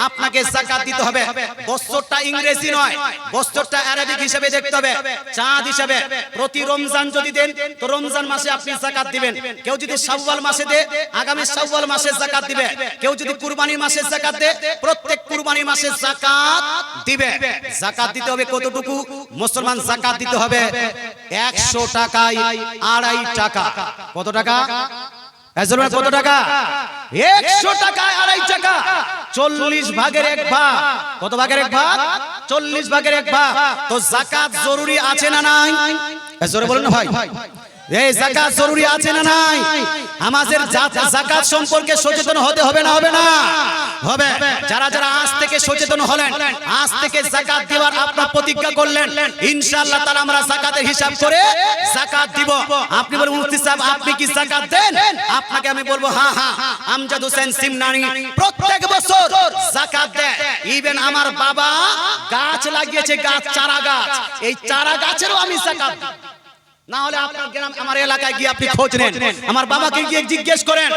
আপনাকে যাকাত দিতে হবে। বছরটা ইংরেজি নয়, বছরটা আরবিক হিসেবে দেখতে হবে, চাঁদ হিসেবে। প্রতি রমজান যদি দেন তো রমজান মাসে আপনি যাকাত দিবেন। কেউ যদি শাওয়াল মাসে দেয়, আগামী শাওয়াল মাসে যাকাত দিবে। কেউ যদি কুরবানি মাসে যাকাত দেয়, প্রত্যেক কুরবানি মাসে যাকাত দিবে। যাকাত দিতে দিতে হবে কতটুকু? মুসলমান যাকাত দিতে হবে 100 টাকায় 2.5 টাকা। কত টাকা? কত টাকা? 100 টাকায় 2.5 টাকা, 40 ভাগের 1 ভাগ। কত ভাগের 1 ভাগ? 40 ভাগের 1 ভাগ। তো যাকাত জরুরি আছে না নাই? জোরে বলুন না ভাই, এই যাকাত জরুরি আছে না নাই? আমাদের যাকাত সম্পর্কে সচেতন হতে হবে না হবে না? হবে। যারা যারা আজ থেকে সচেতন হলেন, আজ থেকে যাকাত দেওয়ার আপনারা প্রতিজ্ঞা করলেন, ইনশাআল্লাহ তাআলা আমরা যাকাতের হিসাব করে যাকাত দিব। আপনি বলেন মুফতি সাহেব আপনি কি যাকাত দেন? আপনাকে আমি বলবো হ্যাঁ হ্যাঁ, আমজাদ হোসেন সিমনানি প্রত্যেক বছর যাকাত দেয়। ইভেন আমার বাবা গাছ লাগিয়েছে, গাছ চারা গাছ, এই চারা গাছেরও আমি যাকাত দিই। না হলে আপনার গ্রাম আমার এলাকায় গিয়ে আপনি খোঁজ নেন, আমার বাবাকে গিয়ে জিজ্ঞেস করেন,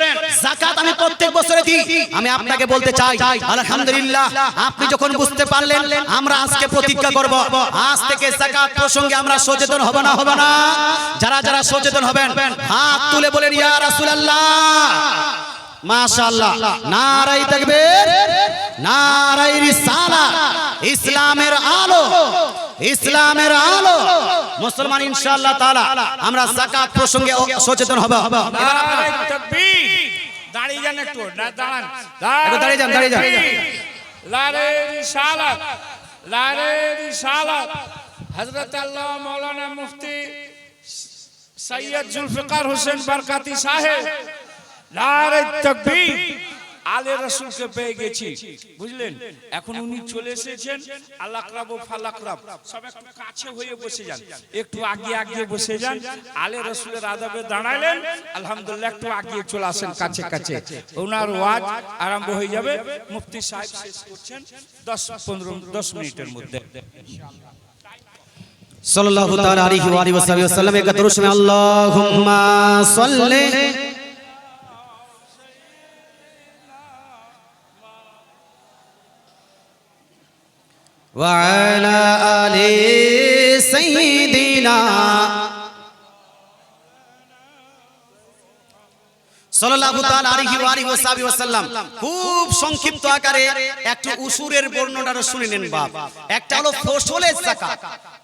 যাকাত আমি প্রত্যেক বছরে দিই। আমি আপনাকে বলতে চাই আলহামদুলিল্লাহ, আপনি যখন বুঝতে পারলেন, আমরা আজকে প্রতিজ্ঞা করব আজ থেকে যাকাত প্রসঙ্গে আমরা সচেতন হব না হব না? যারা যারা সচেতন হবেন হাত তুলে বলেন ইয়া রাসূলুল্লাহ। মাশাআল্লাহ, নারায়ে তাকবীর, নারায়ে রিসালাত। ইসলামের আলো, ইসলামের আলো। মুসলমান ইনশাআল্লাহ তাআলা আমরা যাকাত প্রসঙ্গে সচেতন হব। নারায়ে তাকবীর। দাঁড়িয়ে যান একটু, না দাঁড়ান, একটু দাঁড়িয়ে যান, দাঁড়িয়ে যান। নারায়ে রিসালাত, নারায়ে রিসালাত। হযরত আল্লামা মাওলানা মুফতি সৈয়দ জুলফিকার হোসেন বরকাতি সাহেব, নারায়ে তাকবীর। আলে রাসূলকে পেয়ে গেছি, বুঝলেন? এখন উনি চলে এসেছেন, আল্লাহ রাব ফালাক রাব, সব একটু কাছে হয়ে বসে যান, একটু আগে আগে বসে যান। আলে রাসূলের আদবে দাঁড়ালেন, আলহামদুলিল্লাহ একটু আগে চলে আসেন কাছে কাছে, ওনার ওয়াজ আরম্ভ হয়ে যাবে। মুফতি সাহেব শেষ করছেন 10 মিনিটের মধ্যে। সাল্লাল্লাহু তাআলা আলাইহি ওয়া আলিহি ওয়াসাল্লাম। এক দরুদ में আল্লাহুম্মা সাল্লি وعلى آل سيدنا সাল্লাল্লাহু তাআলা আলাইহি ওয়া আলিহি ওয়াসাল্লাম। খুব সংক্ষিপ্ত আকারে একটু উসুরের বর্ণনাটা শুনে নেন বাপ। একটা হলো ফসলের যাকাত,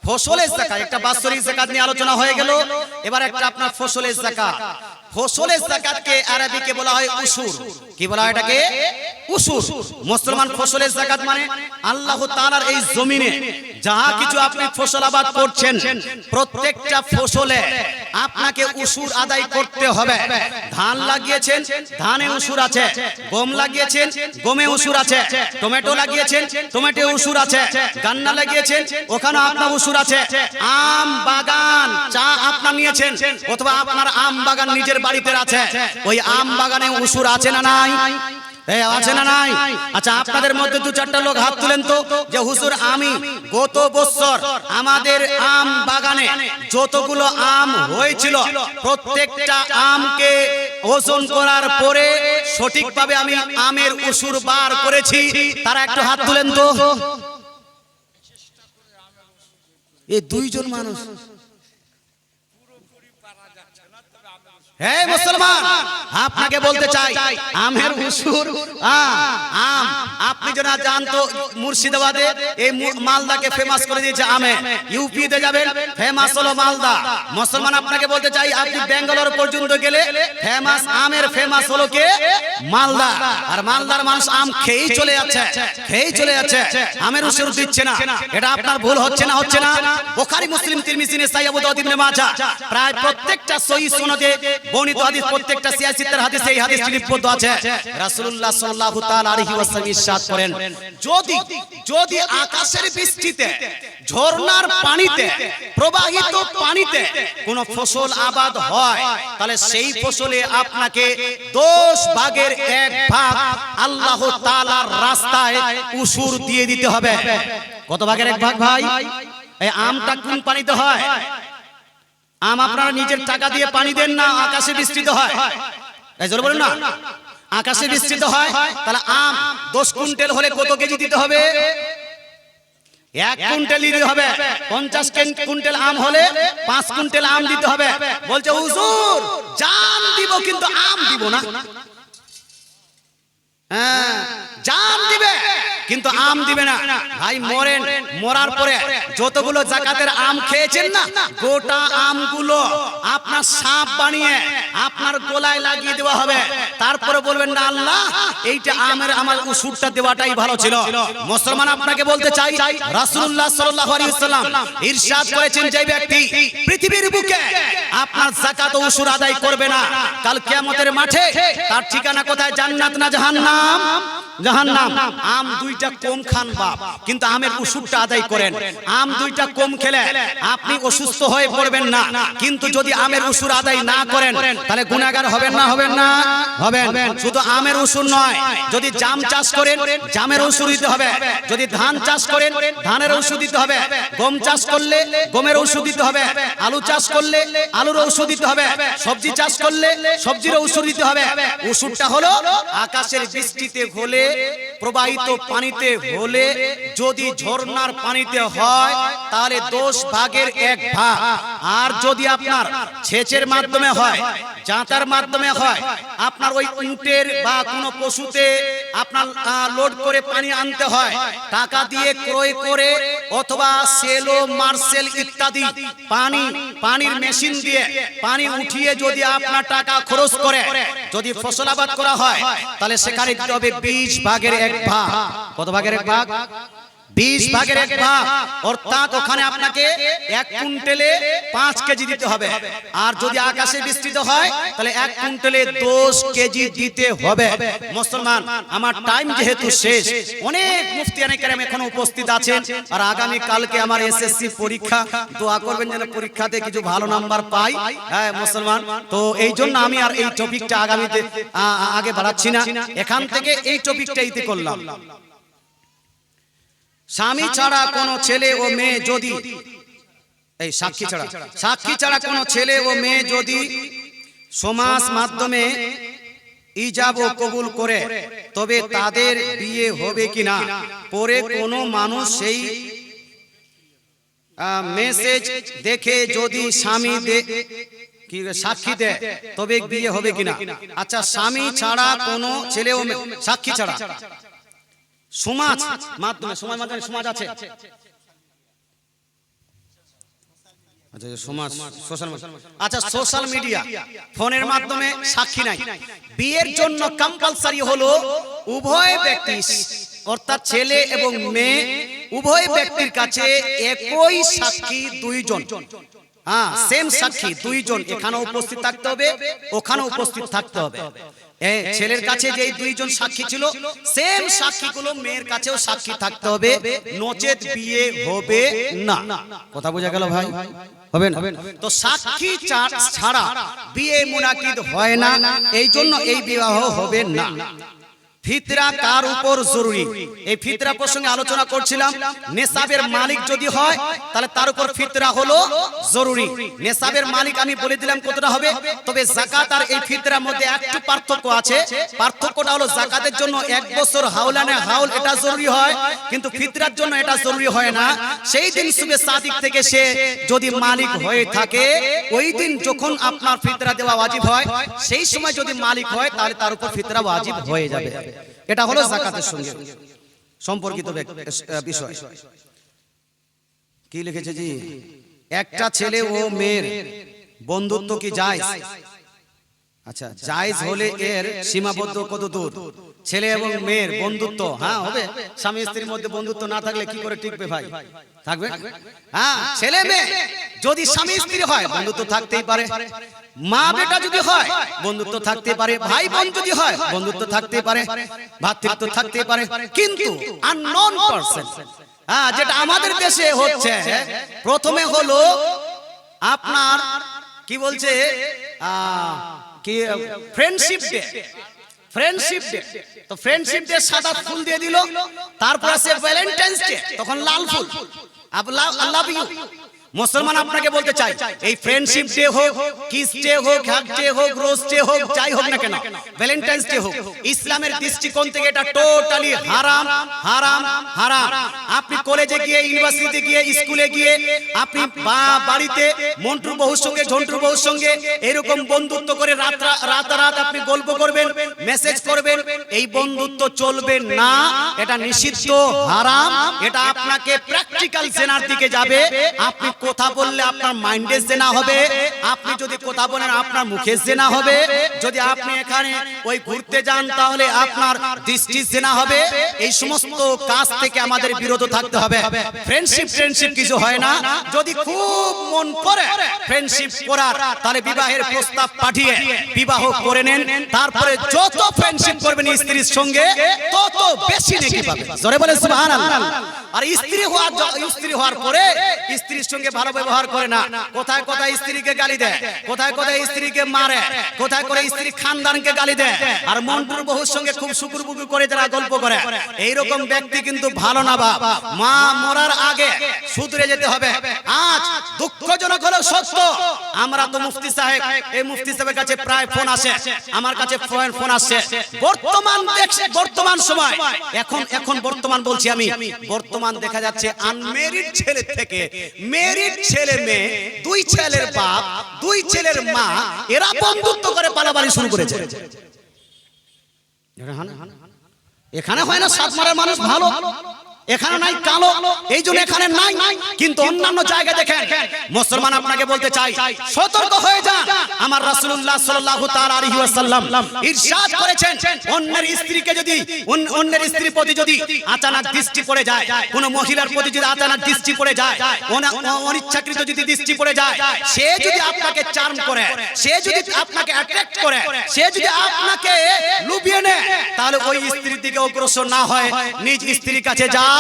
ফসলের যাকাত, একটা বাৎসরিক যাকাত নিয়ে আলোচনা হয়ে গেল। এবার একটা আপনার ফসলের যাকাত। ফসলের যাকাতকে আরবিতে বলা হয় উসুর। কি বলা হয় এটাকে? উসুর। মুসলমান ফসলের যাকাত মানে আল্লাহ তাআলার এই জমিনে যাহা কিছু আপনি ফসল আবাদ করছেন, প্রত্যেকটা ফসলে আপনাকে উসুর আদায় করতে হবে। ধান লাগিয়েছেন, ধানে উসুর আছে। গম লাগিয়েছেন, গমে উসুর আছে। টমেটো লাগিয়েছেন, টমেটো উসুর আছে। গান্না লাগিয়েছেন, ওখানে আপনার উসুর আছে। আম বাগান, চা আপনার নিয়েছেন, অথবা আপনার আম বাগান নিজের বাড়িতে আছে, ওই আম বাগানে উসুর আছে না নাই? আছে না নাই? আচ্ছা, আপনাদের মধ্যে 2-4টা লোক হাত তুলেন তো, যে হুজুর আমি গত বছর আমাদের আম বাগানে যতগুলো আম হয়েছিল প্রত্যেকটা আমকে ওজন করার পরে সঠিকভাবে আমি আমের উসুর বার করেছি। তারা একটু হাত তুলেন তো। এই 2 জন মানুষ। হে মুসলমান, আপনাকে বলতে চাই আমের উসুর, আম আপনি যদি না জানতো, মুর্শিদাবাদে এই মালদাকে ফেমাস করে দিয়েছে আমে। ইউপি তে যাবেন, ফেমাস হলো মালদা। মুসলমান আপনাকে বলতে চাই, আপনি বেঙ্গালোর পর্যন্ত গেলে ফেমাস আমের ফেমাস হলো কে? মালদা। আর মালদার মানুষ আম খেয়েই চলে যাচ্ছে, খেয়েই চলে যাচ্ছে, আমের উসুর দিচ্ছে না। এটা আপনার ভুল হচ্ছে না? হচ্ছে না? বুখারী, মুসলিম, তিরমিজি, নাসাঈ, আবু দাউদ, ইবনে মাজাহ প্রায় প্রত্যেকটা সহিহ সনদে বর্ণিত হাদিস, প্রত্যেকটা সিয়াসিতের হাদিসে এই হাদিসটি লিপিবদ্ধ আছে। রাসূলুল্লাহ সাল্লাল্লাহু তাআলা আলাইহি ওয়াসাল্লাম ইরশাদ করেন, যদি আকাশের বৃষ্টিতে, ঝর্ণার পানিতে, প্রবাহিত পানিতে কোন ফসল আবাদ হয়, তাহলে সেই ফসলে আপনাকে 10 ভাগের 1 ভাগ আল্লাহ তাআলার রাস্তায় উসুর দিয়ে দিতে হবে। কত ভাগের 1 ভাগ ভাই? এই আমটা কোন পানিতে হয়? আম আপনারা নিজের টাকা দিয়ে পানি দেন না, আকাশে বৃষ্টিতে হয়। এই জোরে বলেন না, আকাশে বৃষ্টিতে হয়। তাহলে আম 10 কুইন্টাল হলে কত কেজি দিতে হবে? 1 কুইন্টাল দিতে হবে। 50 কুইন্টাল আম হলে 5 কুইন্টাল আম দিতে হবে। বলছে হুজুর জান দিব কিন্তু আম দিব না। হ্যাঁ, জান দিবে কিন্তু আম দিবে না। ভাই মরেন, মরার পরে যতগুলো যাকাতের আম খেয়েছেন না, গোটা আমগুলো আপনার সাপ বানিয়ে আপনার গলায় লাগিয়ে দেওয়া হবে। তারপরে বলবেন না আল্লাহ এইটা আমার উসুরটা দেওয়াটাই ভালো ছিল। মুসলমান আপনাকে বলতে চাই, রাসূলুল্লাহ সাল্লাল্লাহু আলাইহি ওয়াসাল্লাম ইরশাদ করেছেন, যে ব্যক্তি পৃথিবীর বুকে আপনার যাকাত ও উসুর আদায় করবে না, কাল কিয়ামতের মাঠে তার ঠিকানা কোথায়? জান্নাত না জাহান্নাম? জাহান্নাম। আম দুইটা কম খান বাপ, কিন্তু আমের উসুরটা আদায় করেন। আম দুইটা কম খেলে আপনি অসুস্থ হয়ে পড়বেন না, কিন্তু যদি আমের উসুর আদায় না করেন তাহলে গুনাহগার হবেন না? হবেন না? হবেন। শুধু আমের উসুর নয়, যদি জাম চাষ করেন জামের উসুর দিতে হবে, যদি ধান চাষ করেন ধানের ঔষধ দিতে হবে, গম চাষ করলে গমের ঔষধ দিতে হবে, আলু চাষ করলে আলুর ঔষধ দিতে হবে, সবজি চাষ করলে সবজির ঔষধ দিতে হবে। ওষুধটা হলো আকাশের বৃষ্টিতে হলে, প্রবাহিত পানিতে হলে, যদি ঝর্ণার পানিতে হয় তাহলে 10 ভাগের 1 ভাগ। আর যদি আপনার সেচের মাধ্যমে হয়, জাঁতার মাধ্যমে হয়, আপনার ওই উটের বা কোনো পশুতে আপনার লোড করে পানি আনতে হয়, টাকা দিয়ে ক্রয় করে অথবা সেলো মার্সেল ইত্যাদি পানির মেশিন দিয়ে পানি উঠিয়ে যদি আপনার টাকা খরচ করে যদি ফসল আবাদ করা হয় তাহলে সেখানে দিতে হবে 20 ভাগের 1 ভাগ। কত ভাগের 1 ভাগ? 20 ভাগের 1 ভাগ। অর্থাৎ ওখানে আপনাকে 1 কুইন্টালে 5 কেজি দিতে হবে। আর যদি আকাশে বৃষ্টিতে হয় তাহলে 1 কুইন্টালে 10 কেজি দিতে হবে। মুসলমান, আমার টাইম যেহেতু শেষ, অনেক মুফতিয়ানে কেরাম এখনো উপস্থিত আছেন, আর আগামী কালকে আমার এসএসসি পরীক্ষা, দোয়া করবেন যেন পরীক্ষাতে কিছু ভালো নাম্বার পাই। হ্যাঁ মুসলমান, তো এই জন্য আমি আর এই টপিকটা আগামীতে আগে বাড়াচ্ছি না, এখান থেকে এই টপিকটা ইতি করলাম। স্বামী ছাড়া কোন ছেলে ও মেয়ে যদি, এই সাক্ষী ছাড়া কোন ছেলে ও মেয়ে যদি সমাজ মাধ্যমে ইজাব ও কবুল করে তবে তাদের বিয়ে হবে কিনা, পরে কোনো মানুষ সেই মেসেজ দেখে যদি স্বামী কি সাক্ষী দেয় তবে বিয়ে হবে কিনা। আচ্ছা, স্বামী ছাড়া কোন ছেলে ও মেয়ে, সাক্ষী ছাড়া সমাজ মাধ্যমে, সমাজ আছে, আচ্ছা সোশ্যাল মিডিয়া, ফোনের মাধ্যমে সাক্ষী নাই। বিয়ের জন্য কম্পালসারি হলো উভয় ব্যক্তি, অর্থাৎ ছেলে এবং মেয়ে উভয় ব্যক্তির কাছে একই সাক্ষী 2 জন, হ্যাঁ সেম সাক্ষী 2 জন এখানে উপস্থিত থাকতে হবে, ওখানে উপস্থিত থাকতে হবে। ছেলের কাছে যে 2 জন সাক্ষী ছিল, সেম সাক্ষীগুলো মেয়ের কাছেও সাক্ষী থাকতে হবে, নচেত বিয়ে হবে না। কথা বোঝা গেল ভাই? হবে না? তো সাক্ষী ছাড়া বিয়ে মুনাকিদ হয় না, এই জন্য এই বিবাহ হবে না। ফিতরা কার উপর জরুরি, এই ফিতরা প্রসঙ্গে আলোচনা করছিলাম। নেসাবের মালিক যদি হয় তাহলে তার উপর ফিতরা হলো জরুরি। নেসাবের মালিক আমি বলে দিলাম কতটা হবে, তবে যাকাত আর এই ফিতরার মধ্যে একটু পার্থক্য আছে। পার্থক্যটা হলো যাকাতের জন্য 1 বছর হাওলানে হাউল এটা জরুরি হয়, কিন্তু ফিতরার জন্য এটা জরুরি হয় না। সেই দিন সুবে সাদিক থেকে সে যদি মালিক হয়ে থাকে, ওই দিন যখন আপনার ফিতরা দেওয়া ওয়াজিব হয়, সেই সময় যদি মালিক হয় তাহলে তার উপর ফিতরা ওয়াজিব হয়ে যাবে। এটা হলো যাকাতের সঙ্গে সম্পর্কিত বিষয়। কি লিখেছে জি? একটা ছেলে ও মেয়ের বন্ধুত্ব কি জায়েজ? আচ্ছা, জায়েজ হলে এর সীমাবদ্ধ কত দূর? ছেলে এবং মেয়ের বন্ধুত্ব, হ্যাঁ হবে। স্বামী স্ত্রীর মধ্যে বন্ধুত্ব না থাকলে কি করে টিকবে ভাই? থাকবে? হ্যাঁ, ছেলে মেয়ে যদি স্বামী স্ত্রী হয় বন্ধুত্ব থাকতেই পারে, মা বেটা যদি হয় বন্ধুত্ব থাকতে পারে, ভাই বোন যদি হয় বন্ধুত্ব থাকতে পারে, ভ্রাতৃত্ব থাকতে পারে, কিন্তু আননোন পারসন, হ্যাঁ যেটা আমাদের দেশে হচ্ছে, প্রথমে হলো আপনার কি বলছে কি ফ্রেন্ডশিপ ডে, ফ্রেন্ডশিপ ডে। তো ফ্রেন্ডশিপ ডে সাদা ফুল দিয়ে দিল, তারপর আসে ভ্যালেন্টাইন্স ডে, তখন লাল ফুল, আই লাভ ইউ। মুসলমান আপনাকে বলতে চাই, এই ফ্রেন্ডশিপ ডে হোক, কিস ডে হোক, হ্যাক ডে হোক, রোজ ডে হোক, যাই হোক না কেন, ভ্যালেন্টাইন্স ডে হোক, ইসলামের দৃষ্টিকোণ থেকে এটা টোটালি হারাম হারাম হারাম। আপনি কলেজে গিয়ে, ইউনিভার্সিটিতে গিয়ে, স্কুলে গিয়ে, আপনি বাড়িতে মন্টুর বহুর সঙ্গে, ঝন্টুর বহুর সঙ্গে এরকম বন্ধুত্ব করে রাত আপনি গল্প করবেন, মেসেজ করবেন, এই বন্ধুত্ব চলবে না, এটা নিষিদ্ধ, হারাম। এটা আপনাকে প্র্যাকটিক্যাল জেনার দিকে যাবে। আপনি কথা বললে আপনার মাইন্ডে জেনা হবে, আপনি যদি কথা বলেন আপনার মুখে জেনা হবে, যদি আপনি এখানে ওই ঘুরতে যান তাহলে আপনার দৃষ্টি জেনা হবে। এই সমস্ত কাজ থেকে আমাদের বিরত থাকতে হবে। ফ্রেন্ডশিপ কিছু হয় না। যদি খুব মন করে ফ্রেন্ডশিপ করার, তাহলে বিবাহের প্রস্তাব পাঠিয়ে বিবাহ করে নেন। তারপরে যত ফ্রেন্ডশিপ করবেন স্ত্রীর সঙ্গে তত বেশি নেকি পাবেন। জোরে বলেন সুবহানাল্লাহ। আর স্ত্রী হওয়ার পরে স্ত্রীর সঙ্গে ভালো ব্যবহার করে না, কোথায় কোথায় স্ত্রীকে গালি দেয়, কোথায় কোথায় স্ত্রীকে মারে, কোথায় করে স্ত্রী খানদানকে গালি দেয়, আর মন্টুর বহুর সঙ্গে খুব শুকুরবুকু করে যারা গল্প করে, এইরকম ব্যক্তি কিন্তু ভালো না। বাবা, মা মরার আগে শুধরে যেতে হবে। আজ দুঃখজনক হলো সত্য, আমরা তো মুফতি সাহেব, এই মুফতি সাহেবের কাছে প্রায় ফোন আসে, আমার কাছে ফোন আসছে। বর্তমান সময়, এখন বর্তমান বলছি আমি, বর্তমান দেখা যাচ্ছে আনমেরিড ছেলে থেকে মেরিড ছেলে মেয়ে, দুই ছেলের বাপ, দুই ছেলের মা, এরা বন্ধুত্ব করে পালাপালি শুরু করেছে। এখানে হয় না সাতমারার মানুষ ভালো, এখানে নাই কালো, এই জন্য এখানে নাই। কিন্তু অন্যান্য জায়গায় দেখেন, মুসলমান আপনাকে বলতে চাই, সতর্ক হয়ে যান। আমার রাসূলুল্লাহ সাল্লাল্লাহু তাআলা আলাইহি ওয়াসাল্লাম ইরশাদ করেছেন, অন্যের স্ত্রীকে যদি, অন্যের স্ত্রীর প্রতি যদি আচানক দৃষ্টি পড়ে যায়, কোন মহিলার প্রতি যদি আচানক দৃষ্টি পড়ে যায়, অনিচ্ছাকৃত যদি দৃষ্টি পড়ে যায়, সে যদি আপনাকে চার্ম করে, সে যদি আপনাকে অ্যাট্রাক্ট করে, সে যদি আপনাকে লুভিয়ে নেয়, তাহলে ওই স্ত্রীর দিকে অগ্রসর না হয় নিজ স্ত্রীর কাছে যাও।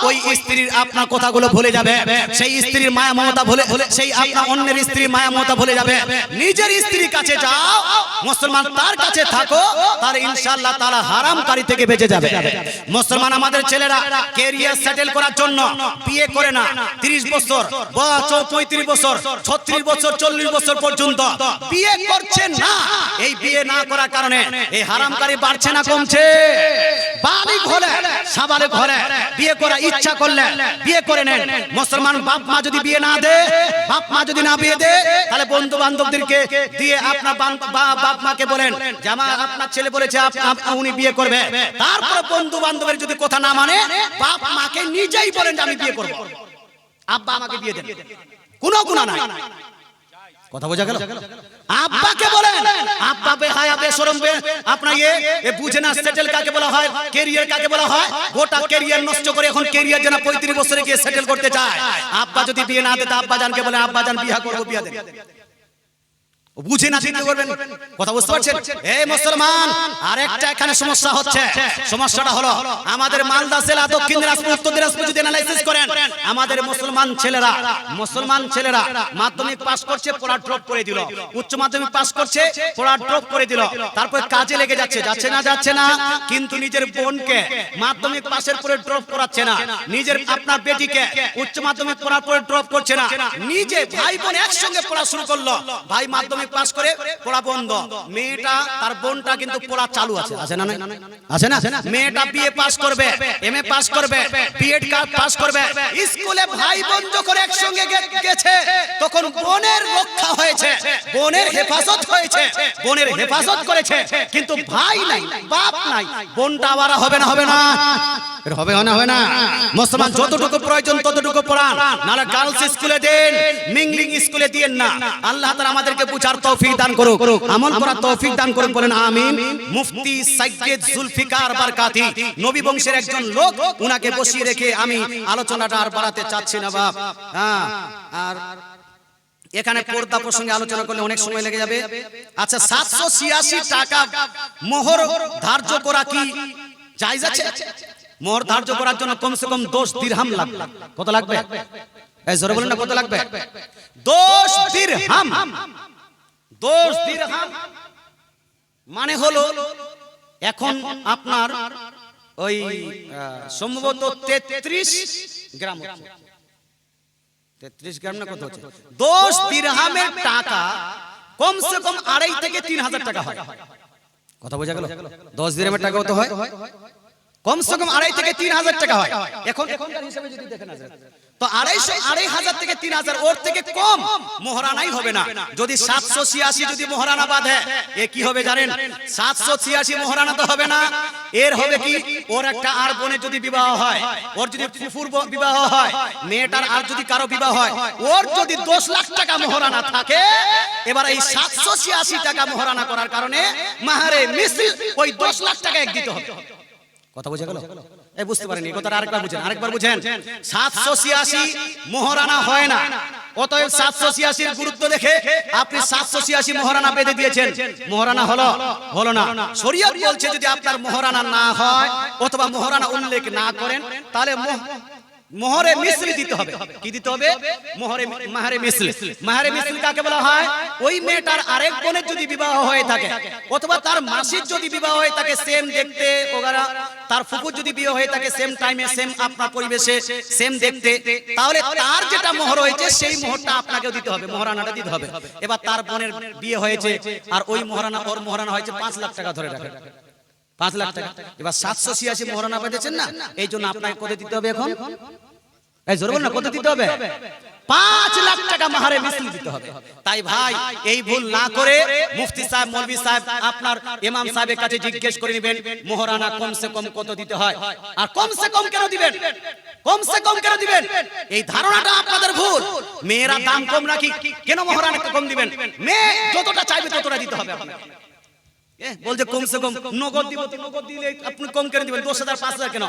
ওই স্ত্রীর আপনার কথাগুলো ভুলে যাবে, সেই স্ত্রীর মায়া মমতা ভুলে, সেই আপনার অন্যের স্ত্রীর মায়া মমতা ভুলে যাবে। নিজের স্ত্রীর কাছে যাও, মুসলমান তার কাছে থাকো, তার ইনশাআল্লাহ তাআলা হারামকারী থেকে বেঁচে যাবে। মুসলমান আমাদের ছেলেরা ক্যারিয়ার সেটেল করার জন্য বিয়ে করে না। 30 বছর, 35 বছর, 36 বছর, 40 বছর পর্যন্ত বিয়ে করছে না। এই বিয়ে না করার কারণে এই হারামকারী বাড়ছে না কমছে? বালিগ হলে, সাবালিগ হলে বিয়ে করার ইচ্ছা করলে বিয়ে করে নেন। মুসলমান বাপ মা যদি বিয়ে না দেয়, বাপ মা যদি না বিয়ে দেয়, তাহলে বন্ধু বান্ধবদেরকে দিয়ে আপনার বাপ মাকে বলেন যে আপনার ছেলে বলেছে উনি বিয়ে করবে। তারপরে বন্ধু বান্ধবের যদি কথা না মানে, বাপ মাকে নিজেই বলেন যে আমি বিয়ে করব, আব্বা আমাকে বিয়ে দেন, কোনো গুনাহ নাই। কথা বোঝা গেল? আব্বাকে বলেন, আব্বা বেহায়া বেশরম, আপনার এ বুঝে না সেটেল কাকে বলা হয়, ক্যারিয়ার কাকে বলা হয়। গোটা ক্যারিয়ার নষ্ট করে এখন ক্যারিয়ার যেন 35 বছরে গিয়ে সেটেল করতে চায়। আব্বা যদি বিয়ে না দেয়, আব্বা জানকে বলে আব্বা জান বিয়ে করব, বিয়ে দেন। বুঝে না চিন্তা করবেন। কথা বুঝতে পারছেন? এই মুসলমান, আরেকটা এখানে সমস্যা হচ্ছে। সমস্যাটা হলো আমাদের মালদা জেলা, দক্ষিণ দিনাজপুর, উত্তর দিনাজপুর যদি অ্যানালাইসিস করেন, আমাদের মুসলমান ছেলেরা মাধ্যমিক পাস করছে, পড়া ড্রপ করে দিল, উচ্চ মাধ্যমিক পাস করছে, পড়া ড্রপ করে দিল, তারপর কাজে লেগে যাচ্ছে, যাচ্ছে না। কিন্তু নিজের বোনকে মাধ্যমিক পাসের পরে ড্রপ করাচ্ছে না, নিজের আপনার বেটিকে উচ্চ মাধ্যমিক পড়ার পরে ড্রপ করছে না। নিজে ভাই বোন একসঙ্গে পড়া শুরু করলো, ভাই মাধ্যমিক পাস করে পড়া বন্ধ, মেয়েটা তার বোনটা কিন্তু পড়া চালু আছে, আছে না? আছে না? মেয়েটা বিএ পাস করবে, এমএ পাস করবে, বিএড পাস করবে। স্কুলে ভাই বোন যখন একসঙ্গে গেছে, তখন বোনের রক্ষা হয়েছে, বোনের হেফাজত হয়েছে, বোনের হেফাজত করেছে। কিন্তু ভাই নাই, বাপ নাই, বোনটা আবার হবে না? হবে না? হবে না? হবে না? মুসলমান যতটুকু প্রয়োজন ততটুকু পড়ান, নাহলে গার্লস স্কুলে দেন, মিংলিং স্কুলে দিয়েন না। আল্লাহ তাআলা আমাদেরকে বুঝার তৌফিক দান করুক, আমল করার তৌফিক দান করুন, বলেন আমিন। মুফতি সৈয়দ জুলফিকার বারকাতি, নবী বংশের একজন লোক, উনাকে বসিয়ে রেখে আমি আলোচনাটা আর বাড়াতে চাচ্ছি না বাপ। হ্যাঁ, আর এখানে পর্দা প্রসঙ্গে আলোচনা করলে অনেক সময় লেগে যাবে। আচ্ছা, 786 টাকা মোহর ধার্য করা কি জায়েজ আছে? মোহর ধার্য করার জন্য কমসে কম 10 দিরহাম লাগবে। কত লাগবে? এই জোরে বলেন না, কত লাগবে? 10 দিরহাম। 10 দিরহাম মানে হলো এখন আপনার ওই সম্ভবত 33 গ্রাম হচ্ছে। 33 গ্রাম না কত হচ্ছে? 10 দিরহামের টাকা কমসে কম 2.5 থেকে 3,000 টাকা হয়। কথা বোঝা গেল? 10 দিরহামের টাকা কত হয়? কমসে কম 2.5 থেকে 3,000 টাকা হয়। এখনকার হিসাবে যদি দেখেন তো 2,500 থেকে 3,000 ওর থেকে কম মোহরানাই হবে না। যদি 786 যদি মোহরানা বাঁধে, এ কি হবে জানেন? 786 মোহরানা তো হবে না, এর হবে কি, ওর একটা আর বোনের যদি বিবাহ হয়, ওর যদি ফুফুর বিবাহ হয়, মেয়েটার আর যদি কারো বিবাহ হয়, ওর যদি 10 লাখ টাকা মোহরানা থাকে, এবার এই 786 টাকা মোহরানা করার কারণে মাহারে মিসল ওই 10 লাখ টাকা এক দিতে হবে। কথা বোঝা গেল? এই বুঝতে পারেন, এই কথাটা আরেকবার বুঝেন। 786 মোহরানা হয় না, অতএব 786 এর গুরুত্ব দেখে আপনি 786 মোহরানা বেঁধে দিয়েছেন, মোহরানা হলো না। শরীয়ত বলছে যদি আপনার মোহরানা না হয় অথবা মোহরানা উল্লেখ না করেন, তাহলে মোহরে মিসল দিতে হবে। কি দিতে হবে? মাহারে মিসল। মাহারে মিসল কাকে বলা হয়? ওই মেয়েটার আরেক বোনের যদি বিবাহ হয়ে থাকে অথবা তার মাসির যদি বিবাহ হয়ে থাকে, সেম দেখতে, ওগারা তার ফুফুর যদি বিয়ে হয়ে থাকে সেম টাইমে, সেম আপনার পরিবেশে, সেম দেখতে, তাহলে তার যেটা মোহর হয়েছে সেই মোহরটা আপনাকেও দিতে হবে, মোহরানাটা দিতে হবে। এবার তার বোনের বিয়ে হয়েছে আর ওই মোহরানা, ওর মোহরানা হয়েছে 5 লাখ টাকা, ধরে রাখেন 5 লাখ টাকা। এবার 786 মোহরানা পেয়েছেন না, এই জন্য আপনাকে কত দিতে হবে এখন? এই জোরে বলুন না, কত দিতে হবে? 5 লাখ টাকা মাহারে মিসল দিতে হবে। তাই ভাই, এই ভুল না করে মুফতি সাহেব, মৌলভী সাহেব, আপনার ইমাম সাহেবের কাছে জিজ্ঞেস করে নেবেন মোহরানা কমসে কম কত দিতে হয়, আর কমসে কম কেন দিবেন, কমসে কম কেন দিবেন, এই ধারণাটা আপনাদের ভুল। মেয়েরা দাম কম রাখি, কেন মোহরানা কম দিবেন? মেয়ে যতটা চাইবে ততটা দিতে হবে আপনাকে। বলছে কমসে কম নগদ দিব, তো নগদ দিলে আপনি কম কেন দিবেন? 10,000 5,000 কেন?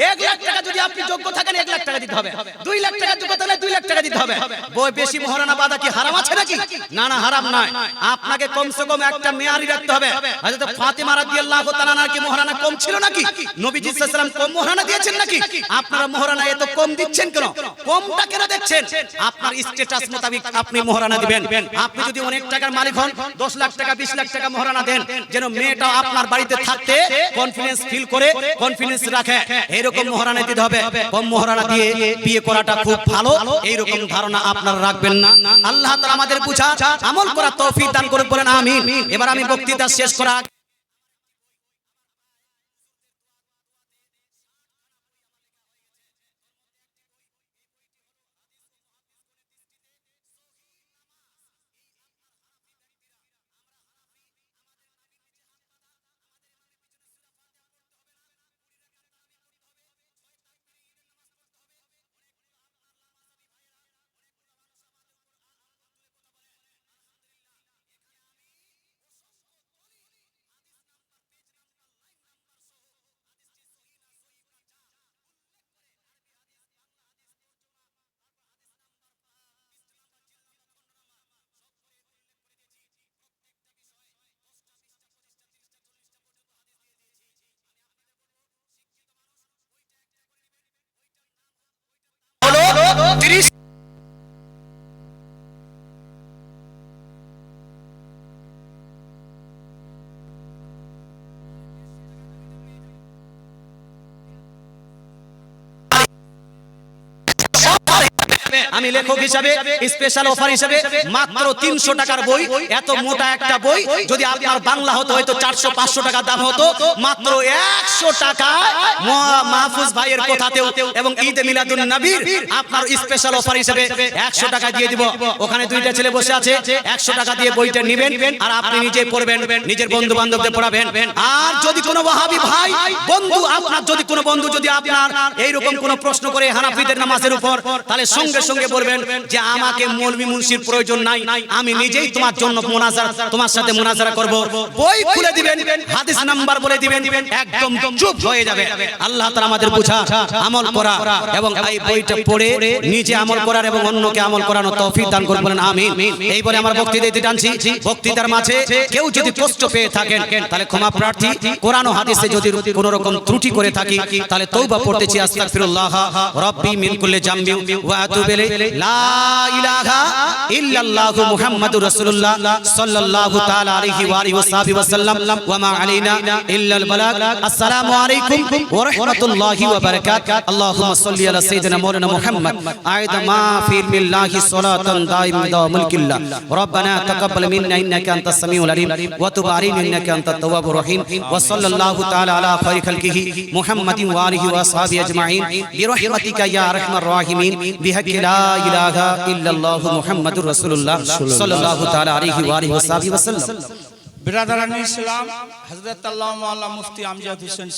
1 লাখ টাকা যদি আপনি যোগ্য থাকেন 1 লাখ টাকা দিতে হবে। 2 লাখ টাকা যোগ্য থাকলে 2 লাখ টাকা দিতে হবে। বই বেশি মোহরানা বাঁধা কি হারাম আছে নাকি? না না, হারাম নয়। আপনাকে কমসে কম একটা মেয়ারি রাখতে হবে। হযরত ফাতিমা রাদিয়াল্লাহু তাআলা আনহার কি মোহরানা কম ছিল নাকি? নবীজি সাল্লাল্লাহু আলাইহি ওয়াসাল্লাম কম মোহরানা দিয়েছেন নাকি? আপনারা মোহরানা এত কম দিচ্ছেন কেন? কমটা কেন দেখছেন? আপনার স্ট্যাটাস মোতাবেক আপনি মোহরানা দিবেন। আপনি যদি অনেক টাকার মালিক হন, 10 লাখ টাকা 20 লাখ টাকা মোহরানা দেন, যেন মেয়েটা আপনার বাড়িতে থাকতে কনফিডেন্স ফিল করে, কনফিডেন্স রাখে, এইরকম মোহরানা দিতে হবে। কম মোহরানা দিয়ে বিয়ে করাটা খুব ভালো, এইরকম ধারণা আপনারা রাখবেন না। আল্লাহ তাআলা আমাদের বুঝা আমল করার তৌফিক দান করুন, বলেন আমিন। এবার আমি বক্তৃতা শেষ করা হলো 30। আমি লেখক হিসাবে স্পেশাল অফার হিসাবে মাত্র 300 টাকার বই, এত মোটা একটা বই যদি আপনার বাংলা হতো হয়তো 400-500 টাকা দাম হতো, মাত্র 100 টাকায় মাহফুজ ভাইয়ের কথাতেও এবং ঈদে মিলাদুন নবীর আপনার স্পেশাল অফার হিসাবে 100 টাকা দিয়ে দিব। ওখানে দুইটা ছেলে বসে আছে, 100 টাকা দিয়ে বইটা নেবেন আর আপনি নিজে পড়বেন, নিজের বন্ধু বান্ধবদের পড়াবেন। আর যদি কোনো ওয়াহাবি ভাই বন্ধু, আপনার যদি কোনো বন্ধু যদি আপনার এইরকম কোনো প্রশ্ন করে হানাফিদের নামাজের উপর, তাহলে সঙ্গে সঙ্গে বলবেন যে আমাকে মৌলভী মুন্সির প্রয়োজন নাই, আমি নিজেই তোমার জন্য মুনাজারা, তোমার সাথে মুনাজারা করব। বই খুলে দিবেন, হাদিস নাম্বার বলে দিবেন, একদম চুপ হয়ে যাবে। আল্লাহ তাআলা আমাদের বুঝা আমল করা এবং এই বইটা পড়ে নিজে আমল করার এবং অন্যকে আমল করানোর তৌফিক দান করুন, বলেন আমিন। এই বলে আমার বক্তৃতা দিতে টানছি। বক্তৃতার মাঝে কেউ যদি কষ্ট পেয়ে থাকেন তাহলে ক্ষমা প্রার্থী। কোরআন ও হাদিসে যদি কোনো রকম ত্রুটি করে থাকি তাহলে তওবা পড়তেছি, আস্তাগফিরুল্লাহ রাব্বি মিন কুল্লি জামবি ওয়া আতুবু ইলাইহি। লা ইলাহা ইল্লাল্লাহু মুহাম্মাদুর রাসূলুল্লাহ সাল্লাল্লাহু তাআলা আলাইহি ওয়া আলিহি ওয়া সাল্লাম ওয়া মা আলাইনা ইল্লাল বালাগ। আসসালামু আলাইকুম ওয়া রাহমাতুল্লাহি ওয়া বারাকাতুহু। আল্লাহুম্মা সাল্লি আলা সাইয়্যিদিনা মাওলানা মুহাম্মদ আয়দা মা ফি মিল্লাহি সালাতান দাইম দাওমুলকিল্লাহ। রব্বানা তাকাব্বাল মিন্না ইন্নাকা আনতাস সামিউল আলিম ওয়া তুব আলাইনা ইন্নাকা আনতাত তাওয়াবুর রহিম। ওয়া সাল্লাল্লাহু তাআলা আলা খায়রি খালকিহি মুহাম্মাদিন ওয়া আলিহি ওয়া আসহাবিহি আজমাইন বিরহমাতিকা ইয়া আরহামার রাহিমিন বিহাক্কি লা ইলাহা ইল্লাল্লাহু মুহাম্মাদুর রাসূলুল্লাহ সাল্লাল্লাহু তাআলা আলাইহি ওয়া আলিহি ওয়া সাহবিহি ওয়া সাল্লাম। बिरादरान इस्लाम हजरत अल्लामा मुफ्ती अमजद हुसैन